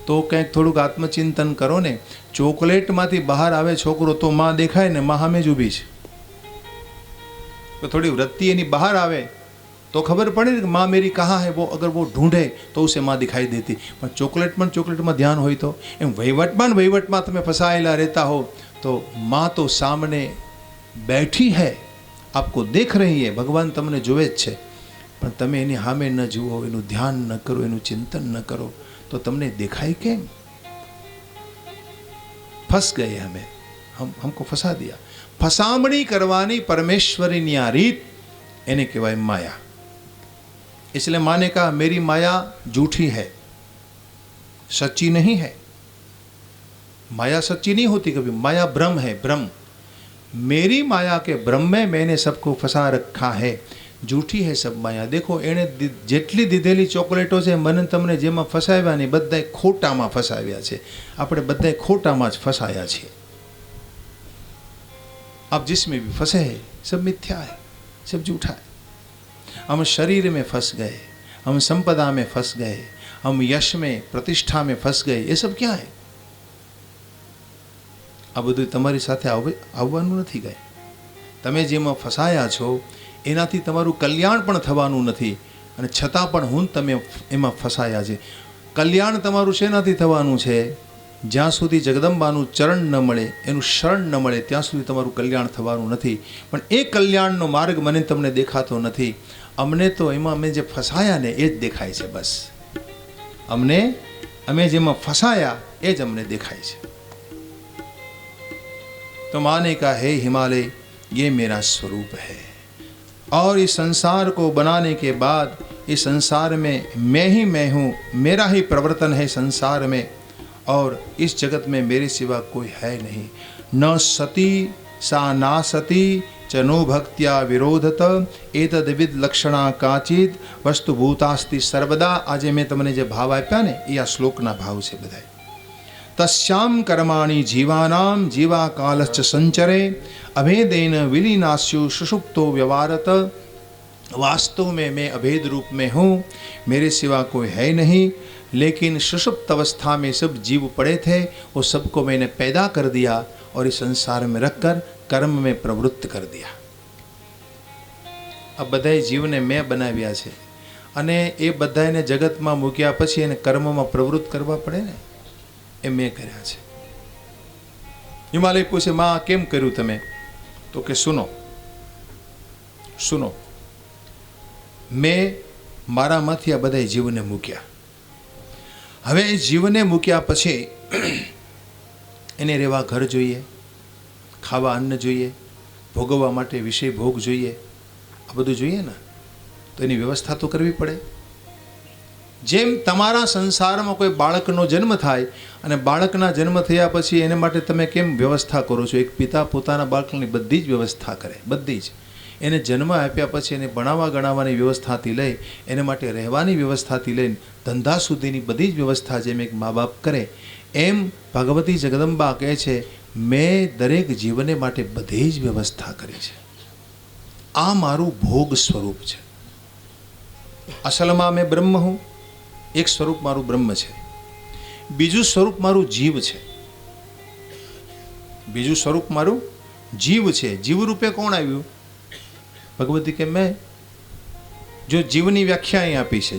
તો કંઈક થોડુંક આત્મચિંતન કરો ને. ચોકલેટમાંથી બહાર આવે છોકરો તો માં દેખાય ને, માં સામે જ ઊભી છે. તો થોડી વૃત્તિ એની બહાર આવે તો ખબર પડે ને કે माँ मेरी कहाँ है. वो अगर वो ढूंढे तो उसे माँ दिखाई देती. પણ ચોકલેટમાં ધ્યાન હોય તો એમ વહીવટમાં તમે ફસાયેલા રહેતા હો તો माँ तो सामने बैठी है, आपको देख रही है. ભગવાન તમને જોવે જ છે, પણ તમે એની સામે ન જુઓ, એનું ધ્યાન ન કરો, એનું ચિંતન ન કરો તો તમને દેખાય કેમ? ફસ ગયે हमको फंसा दिया. फसामणी करवानी परमेश्वरी आ रीत એને કહેવાય માયા. इसलिए माँ ने कहा मेरी माया झूठी है, सच्ची नहीं है. माया सच्ची नहीं होती कभी, माया भ्रम है, भ्रम. मेरी माया के भ्रम में मैंने सबको फंसा रखा है. झूठी है सब माया. देखो एने જેટલી દીધેલી ચોકલેટો છે મને તમને જેમાં ફસાવ્યા ને બધાય ખોટામાં ફસાવ્યા છે. આપણે બધાય ખોટામાં જ ફસાયા છીએ. आप जिसमें भी फंसे हैं सब मिथ्या है, सब झूठा है. हम शरीर में फंस गए, हम संपदा में फंस गए, हम यश में प्रतिष्ठा में फंस गए. ये सब क्या है? આ બધું તમારી સાથે આવવાનું નથી. ગયે તમે જેમાં ફસાયા છો એનાથી તમારું કલ્યાણ પણ થવાનું નથી, અને છતાં પણ તમે એમાં ફસાયા છે. કલ્યાણ તમારું શેનાથી થવાનું છે? જ્યાં સુધી જગદંબાનું ચરણ ન મળે, એનું શરણ ન મળે ત્યાં સુધી તમારું કલ્યાણ થવાનું નથી. પણ એ કલ્યાણનો માર્ગ મને તમને દેખાતો નથી. અમને તો એમાં અમે જે ફસાયા ને એ જ દેખાય છે. બસ અમે જેમાં ફસાયા એ જ અમને દેખાય છે. तो माँ ने कहा हे हिमालय ये मेरा स्वरूप है, और इस संसार को बनाने के बाद इस संसार में मैं हूँ, मेरा ही प्रवर्तन है संसार में, और इस जगत में मेरे सिवा कोई है नहीं. न सती सा ना सती च नो भक्त्या विरोधत एतद्विद लक्षणा काचित वस्तुभूतास्ति सर्वदा. આજે મેં તમને જે ભાવ આપ્યા ને એ આ શ્લોકના ભાવ છે બધાય. तस्याम कर्माणि जीवानाम जीवा कालश्च संचरे अभेदेन विलीनास्यु सुषुप्तो व्यवहारत. वास्तव में मैं अभेद रूप में हूँ, मेरे सिवा कोई है नहीं, लेकिन सुषुप्त अवस्था में सब जीव पड़े थे, वो सबको मैंने पैदा कर दिया और इस संसार में रखकर कर्म में प्रवृत्त कर दिया. अब बधाय जीवने मैं बनाव्या છે અને એ બધાને જગતમાં મૂક્યા પછી એને કર્મમાં પ્રવૃત્ત કરવા પડે ને, એ મેં કર્યા છે. હિમાલય પૂછે માં કેમ કર્યું તમે? તો કે સુનો મેં મારામાંથી આ બધા જીવને મૂક્યા. હવે જીવને મૂક્યા પછી એને રહેવા ઘર જોઈએ, ખાવા અન્ન જોઈએ, ભોગવવા માટે વિષય ભોગ જોઈએ, આ બધું જોઈએ ને, તો એની વ્યવસ્થા તો કરવી પડે. જેમ તમારા સંસારમાં કોઈ બાળકનો જન્મ થાય અને બાળકના જન્મ થયા પછી એને માટે તમે કેમ વ્યવસ્થા કરો છો? એક પિતા પોતાના બાળકની બધી જ વ્યવસ્થા કરે, બધી જ. એને જન્મ આપ્યા પછી એને ભણાવવા ગણાવવાની વ્યવસ્થાથી લઈ, એને માટે રહેવાની વ્યવસ્થાથી લઈને ધંધા સુધીની બધી જ વ્યવસ્થા જેમ એક મા બાપ કરે, એમ ભગવતી જગદંબા કહે છે મેં દરેક જીવને માટે બધી જ વ્યવસ્થા કરી છે. આ મારું ભોગ સ્વરૂપ છે. અસલમાં મેં બ્રહ્મ હું, એક સ્વરૂપ મારું બ્રહ્મ છે, બીજું સ્વરૂપ મારું જીવ છે. બીજું સ્વરૂપ મારું જીવ છે. જીવ રૂપે કોણ આવ્યું? ભગવતી કે મેં. જો જીવની વ્યાખ્યા અહીં આપી છે,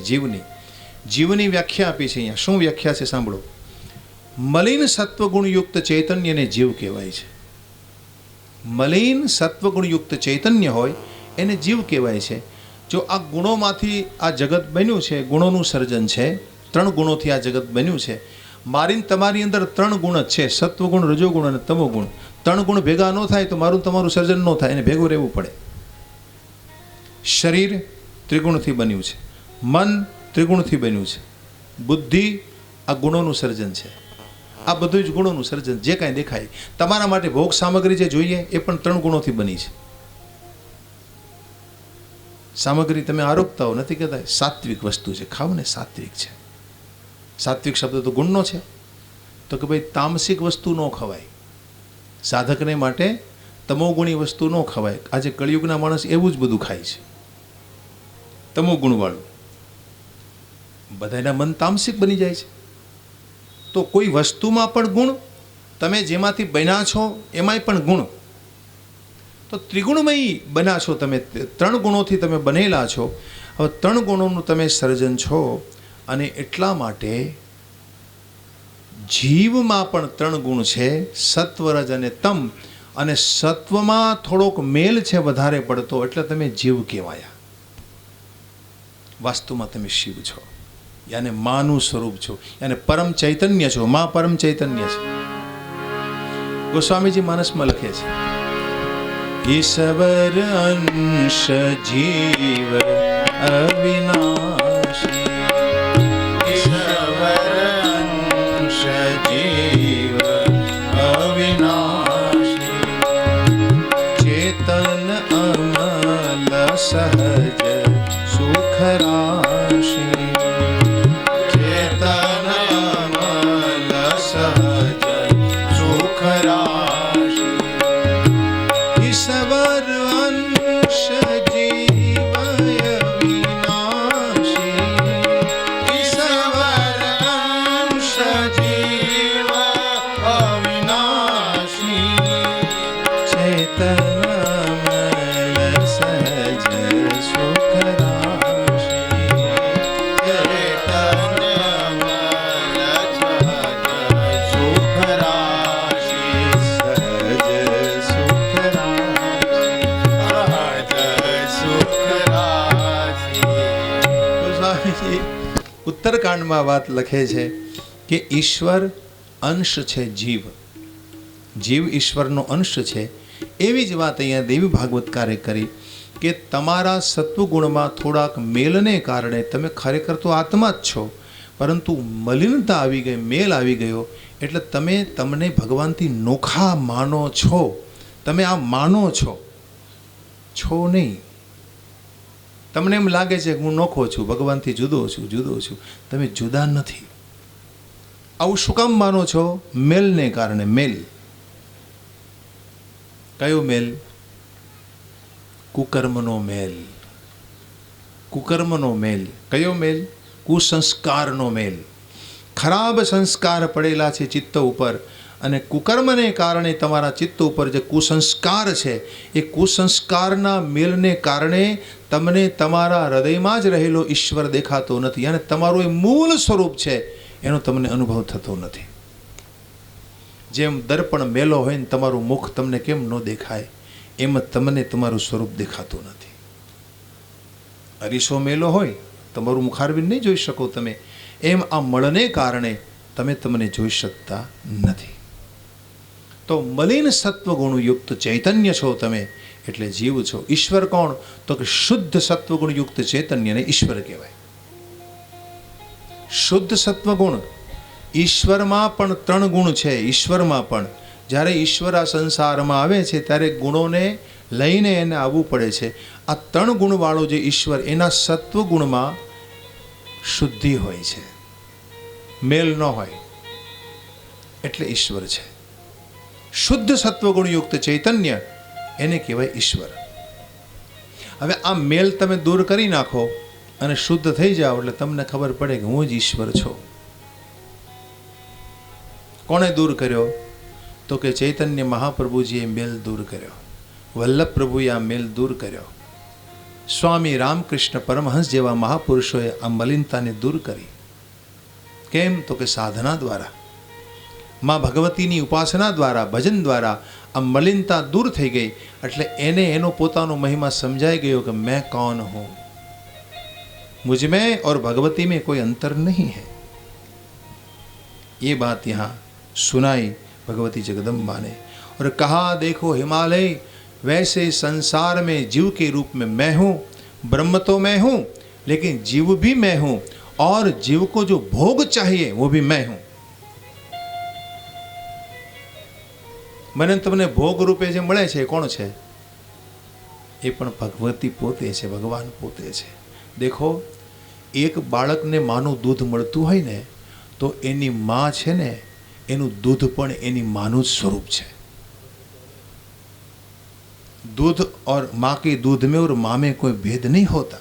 જીવની વ્યાખ્યા આપી છે અહીંયા. શું વ્યાખ્યા છે સાંભળો. મલિન સત્વગુણયુક્ત ચૈતન્યને જીવ કહેવાય છે. મલિન સત્વગુણયુક્ત ચૈતન્ય હોય એને જીવ કહેવાય છે. જો આ ગુણોમાંથી આ જગત બન્યું છે, ગુણોનું સર્જન છે, 3 ગુણોથી આ જગત બન્યું છે. મારી તમારી અંદર 3 ગુણ જ છે, સત્વગુણ, રજોગુણ અને તમોગુણ. 3 ગુણ ભેગા ન થાય તો મારું તમારું સર્જન ન થાય, એને ભેગું રહેવું પડે. શરીર ત્રિગુણથી બન્યું છે, મન ત્રિગુણથી બન્યું છે, બુદ્ધિ આ ગુણોનું સર્જન છે. આ બધું જ ગુણોનું સર્જન. જે કાંઈ દેખાય તમારા માટે ભોગ સામગ્રી જે જોઈએ એ પણ 3 ગુણોથી બની છે. સામગ્રી તમે આરોપતા હો, નથી કહેતા સાત્વિક વસ્તુ છે, ખાવ ને સાત્વિક છે. સાત્વિક શબ્દ તો ગુણનો છે. તો કે ભાઈ તામસિક વસ્તુ ન ખવાય, સાધકને માટે તમોગુણી વસ્તુ ન ખવાય. આજે કળિયુગના માણસ એવું જ બધું ખાય છે, તમોગુણવાળું. બધાના મન તામસિક બની જાય છે. તો કોઈ વસ્તુમાં પણ ગુણ, તમે જેમાંથી બન્યા છો એમાંય પણ ગુણ. તો ત્રિગુણમયી બન્યા છો તમે, 3 ગુણોથી તમે બનેલા છો. હવે 3 ગુણોનું તમે સર્જન છો, અને એટલા માટે જીવમાં પણ 3 ગુણ છે, સત્વ, રજ અને તમ. અને સત્વમાં થોડોક મેલ છે વધારે પડતો, એટલે તમે જીવ કહેવાયા. વાસ્તવમાં તમે શિવ છો, યાને માનું સ્વરૂપ છો, યાને પરમ ચૈતન્ય છો. માં પરમ ચૈતન્ય છે. ગોસ્વામીજી માનસમાં લખે છે, ઈશ્વર અંશ જીવ અવિનાશી, ઈશ્વર અંશ જીવ અવિનાશી, ચેતન અમલ સહજ સુખ રાશી, ચેતન અમલ સહજ સુખ રાશી, ઈશ્વર અંશ જીવ અવિનાશી, ઈશ્વર અંશ જીવ અવિનાશી, ચેતન ઉત્તરકાંડમાં વાત લખે છે કે ઈશ્વર અંશ છે જીવ, જીવ ઈશ્વરનો અંશ છે. એવી જ વાત અહીંયા દેવી ભાગવતકારે કરી કે તમારા સત્વગુણમાં થોડાક મેલને કારણે તમે ખરેખર તો આત્મા જ છો, પરંતુ મલિનતા આવી ગઈ, મેલ આવી ગયો, એટલે તમે તમને ભગવાનથી નોખા માનો છો. તમે આ માનો છો નહીં. તમને એમ લાગે છે કે હું નોખો છું, ભગવાનથી જુદો છું, તમે જુદા નથી. આવું શું કામ માનો છો? મેલને કારણે. મેલ કયો મેલ? કુકર્મનો મેલ. કુકર્મનો મેલ. કયો મેલ? કુસંસ્કારનો મેલ. ખરાબ સંસ્કાર પડેલા છે ચિત્ત ઉપર, અને કુકર્મને કારણે તમારા ચિત્ત ઉપર જે કુસંસ્કાર છે, એ કુસંસ્કારના મેલને કારણે તમને તમારા હૃદયમાં જ રહેલો ઈશ્વર દેખાતો નથી, અને તમારું એ મૂળ સ્વરૂપ છે એનો તમને અનુભવ થતો નથી. જેમ દર્પણ મેલો હોય ને તમારું મુખ તમને કેમ ન દેખાય, એમ તમને તમારું સ્વરૂપ દેખાતું નથી. અરીસો મેલો હોય, તમારું મુખારબિંદ નહીં જોઈ શકો તમે, એમ આ મળને કારણે તમે તમને જોઈ શકતા નથી. તો મલિન સત્વગુણયુક્ત ચૈતન્ય છો તમે, એટલે જીવ છો. ઈશ્વર કોણ? તો કે શુદ્ધ સત્વગુણયુક્ત ચૈતન્યને ઈશ્વર કહેવાય. શુદ્ધ સત્વગુણ. ઈશ્વરમાં પણ 3 ગુણ છે. ઈશ્વરમાં પણ જ્યારે ઈશ્વર આ સંસારમાં આવે છે ત્યારે ગુણોને લઈને એને આવવું પડે છે. આ 3 ગુણવાળો જે ઈશ્વર, એના સત્વગુણમાં શુદ્ધિ હોય છે, મેલ ન હોય, એટલે ઈશ્વર છે. શુદ્ધ સત્વગુણયુક્ત ચૈતન્ય, એને કહેવાય ઈશ્વર. હવે આ મેલ તમે દૂર કરી નાખો અને શુદ્ધ થઈ જાઓ, એટલે તમને ખબર પડે કે હું જ ઈશ્વર છું. કોણે દૂર કર્યો? તો કે ચૈતન્ય મહાપ્રભુજીએ મેલ દૂર કર્યો. વલ્લભ પ્રભુએ આ મેલ દૂર કર્યો. સ્વામી રામકૃષ્ણ પરમહંસ જેવા મહાપુરુષોએ આ મલિનતાને દૂર કરી. કેમ? તો કે સાધના દ્વારા, માં ભગવતીની ઉપાસના દ્વારા, ભજન દ્વારા આ મલિનતા દૂર થઈ ગઈ. એટલે એને એનો પોતાનો મહિમા સમજાઈ ગયો કે મેં કૌન હું, मुझ में और भगवती में कोई अंतर नहीं है. ये बात यहाँ सुनाई भगवती जगदम्बा ने, और कहा देखो हिमालय, वैसे संसार में जीव के रूप में मैं हूँ. ब्रह्म तो मैं हूँ, लेकिन जीव भी मैं हूँ, और जीव को जो भोग चाहिए वो भी मैं हूँ. મને તમને ભોગ રૂપે જે મળે છે કોણ છે? એ પણ ભગવતી પોતે છે, ભગવાન પોતે છે. દેખો, એક બાળકને માનું દૂધ મળતું હોય ને, તો એની માં છે ને, એનું દૂધ પણ એની માનું જ સ્વરૂપ છે. दूध और माँ के दूध में और माँ में कोई भेद नहीं होता.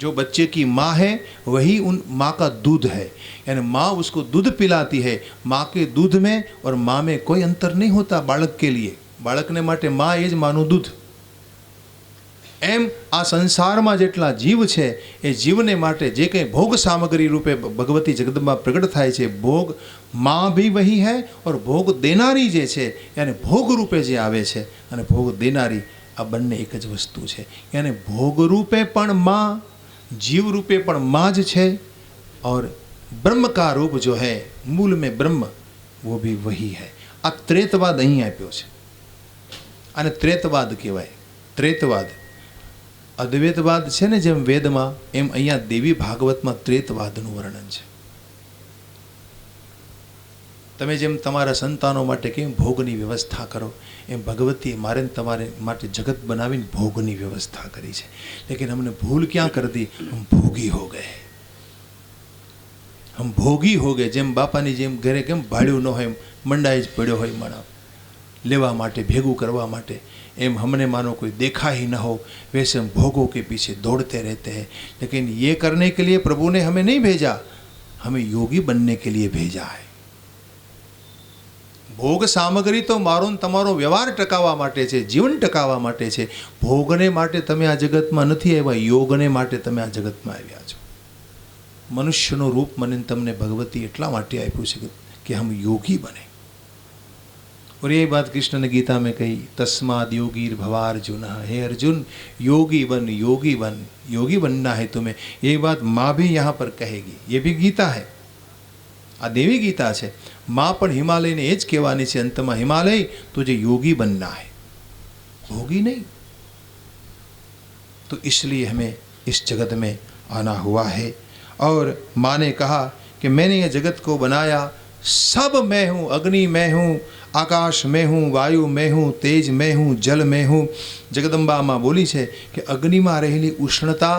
जो बच्चे की माँ है वही उन माँ का दूध है, यानी माँ उसको दूध पिलाती है। माँ के दूध में और माँ में कोई अंतर नहीं होता बाળક के लिए। બાળકને માટે માँ એ જ માનું દૂધ। એમ આ સંસારમાં જેટલા જીવ છે એ જીવને માટે જે કંઈ ભોગ સામગ્રી રૂપે ભગવતી જગદંબા પ્રગટ થાય છે, ભોગ माँ भी वही है और भोग देनारी जे छे यानी भोग रूपे जे आवे छे अने भोग देनारी आ बंने एक ज वस्तु है। यानी भोग रूपे पण माँ, जीव रूपे पण माँ ज छे और ब्रह्म का रूप जो है मूल में ब्रह्म वो भी वही है। आ त्रेतवाद अहीं आप्यो छे आने त्रेतवाद कहेवाय। त्रेतवाद अद्वैतवाद छे ने जेम वेद में एम अहींया देवी भागवत में त्रेतवादनुं वर्णन छे। तमे जेम तमारा संतानों माटे केम भोगनी व्यवस्था करो एम भगवती मारे ने तमारे माटे जगत बनावीने भोगनी व्यवस्था करी छे। लेकिन हमने भूल क्या कर दी, हम भोगी हो गए। हम भोगी हो गए। जेम बापानी जेम घरे केम भाड़्યું न होय, मंडाई ज पड्यो होय माणस लेवा माटे भेगू करवा माटे, एम हमने मानो कोई देखा ही न हो वैसे हम भोगों के पीछे दौड़ते रहते हैं। लेकिन ये करने के लिए प्रभु ने हमें नहीं भेजा, हमें योगी बनने के लिए भेजा है। भोग सामग्री तो मारो ने तमारो व्यवहार टकावा माटे छे, जीवन टकावा माटे छे। भोगने माटे तमे आ जगत में नथी आव्या, योगने माटे तमे आ जगत में आव्या छो। मनुष्यनो रूप मने तमने भगवती एटला माटे आप्युं छे कि हम योगी बने। और ये बात कृष्ण ने गीता में कही, तस्माद् योगीर भवार्जुन। हे अर्जुन योगी बन, योगी बन, योगी बनना है तुम्हें। ये बात माँ भी यहाँ पर कहेगी। ये भी गीता है, आ देवी गीता है। माँ पण हिमालय ने एज कहेवानी छे अंत में, हिमालय तुझे योगी बनना है, भोगी नहीं। तो इसलिए हमें इस जगत में आना हुआ है। और माँ ने कहा कि मैंने ये जगत को बनाया, सब मैं हूँ, अग्नि मैं हूँ, आकाश में हूँ, वायु में हूँ, तेज में हूँ, जल में हूँ। जगदंबा माँ बोली है कि अग्नि में रहेली उष्णता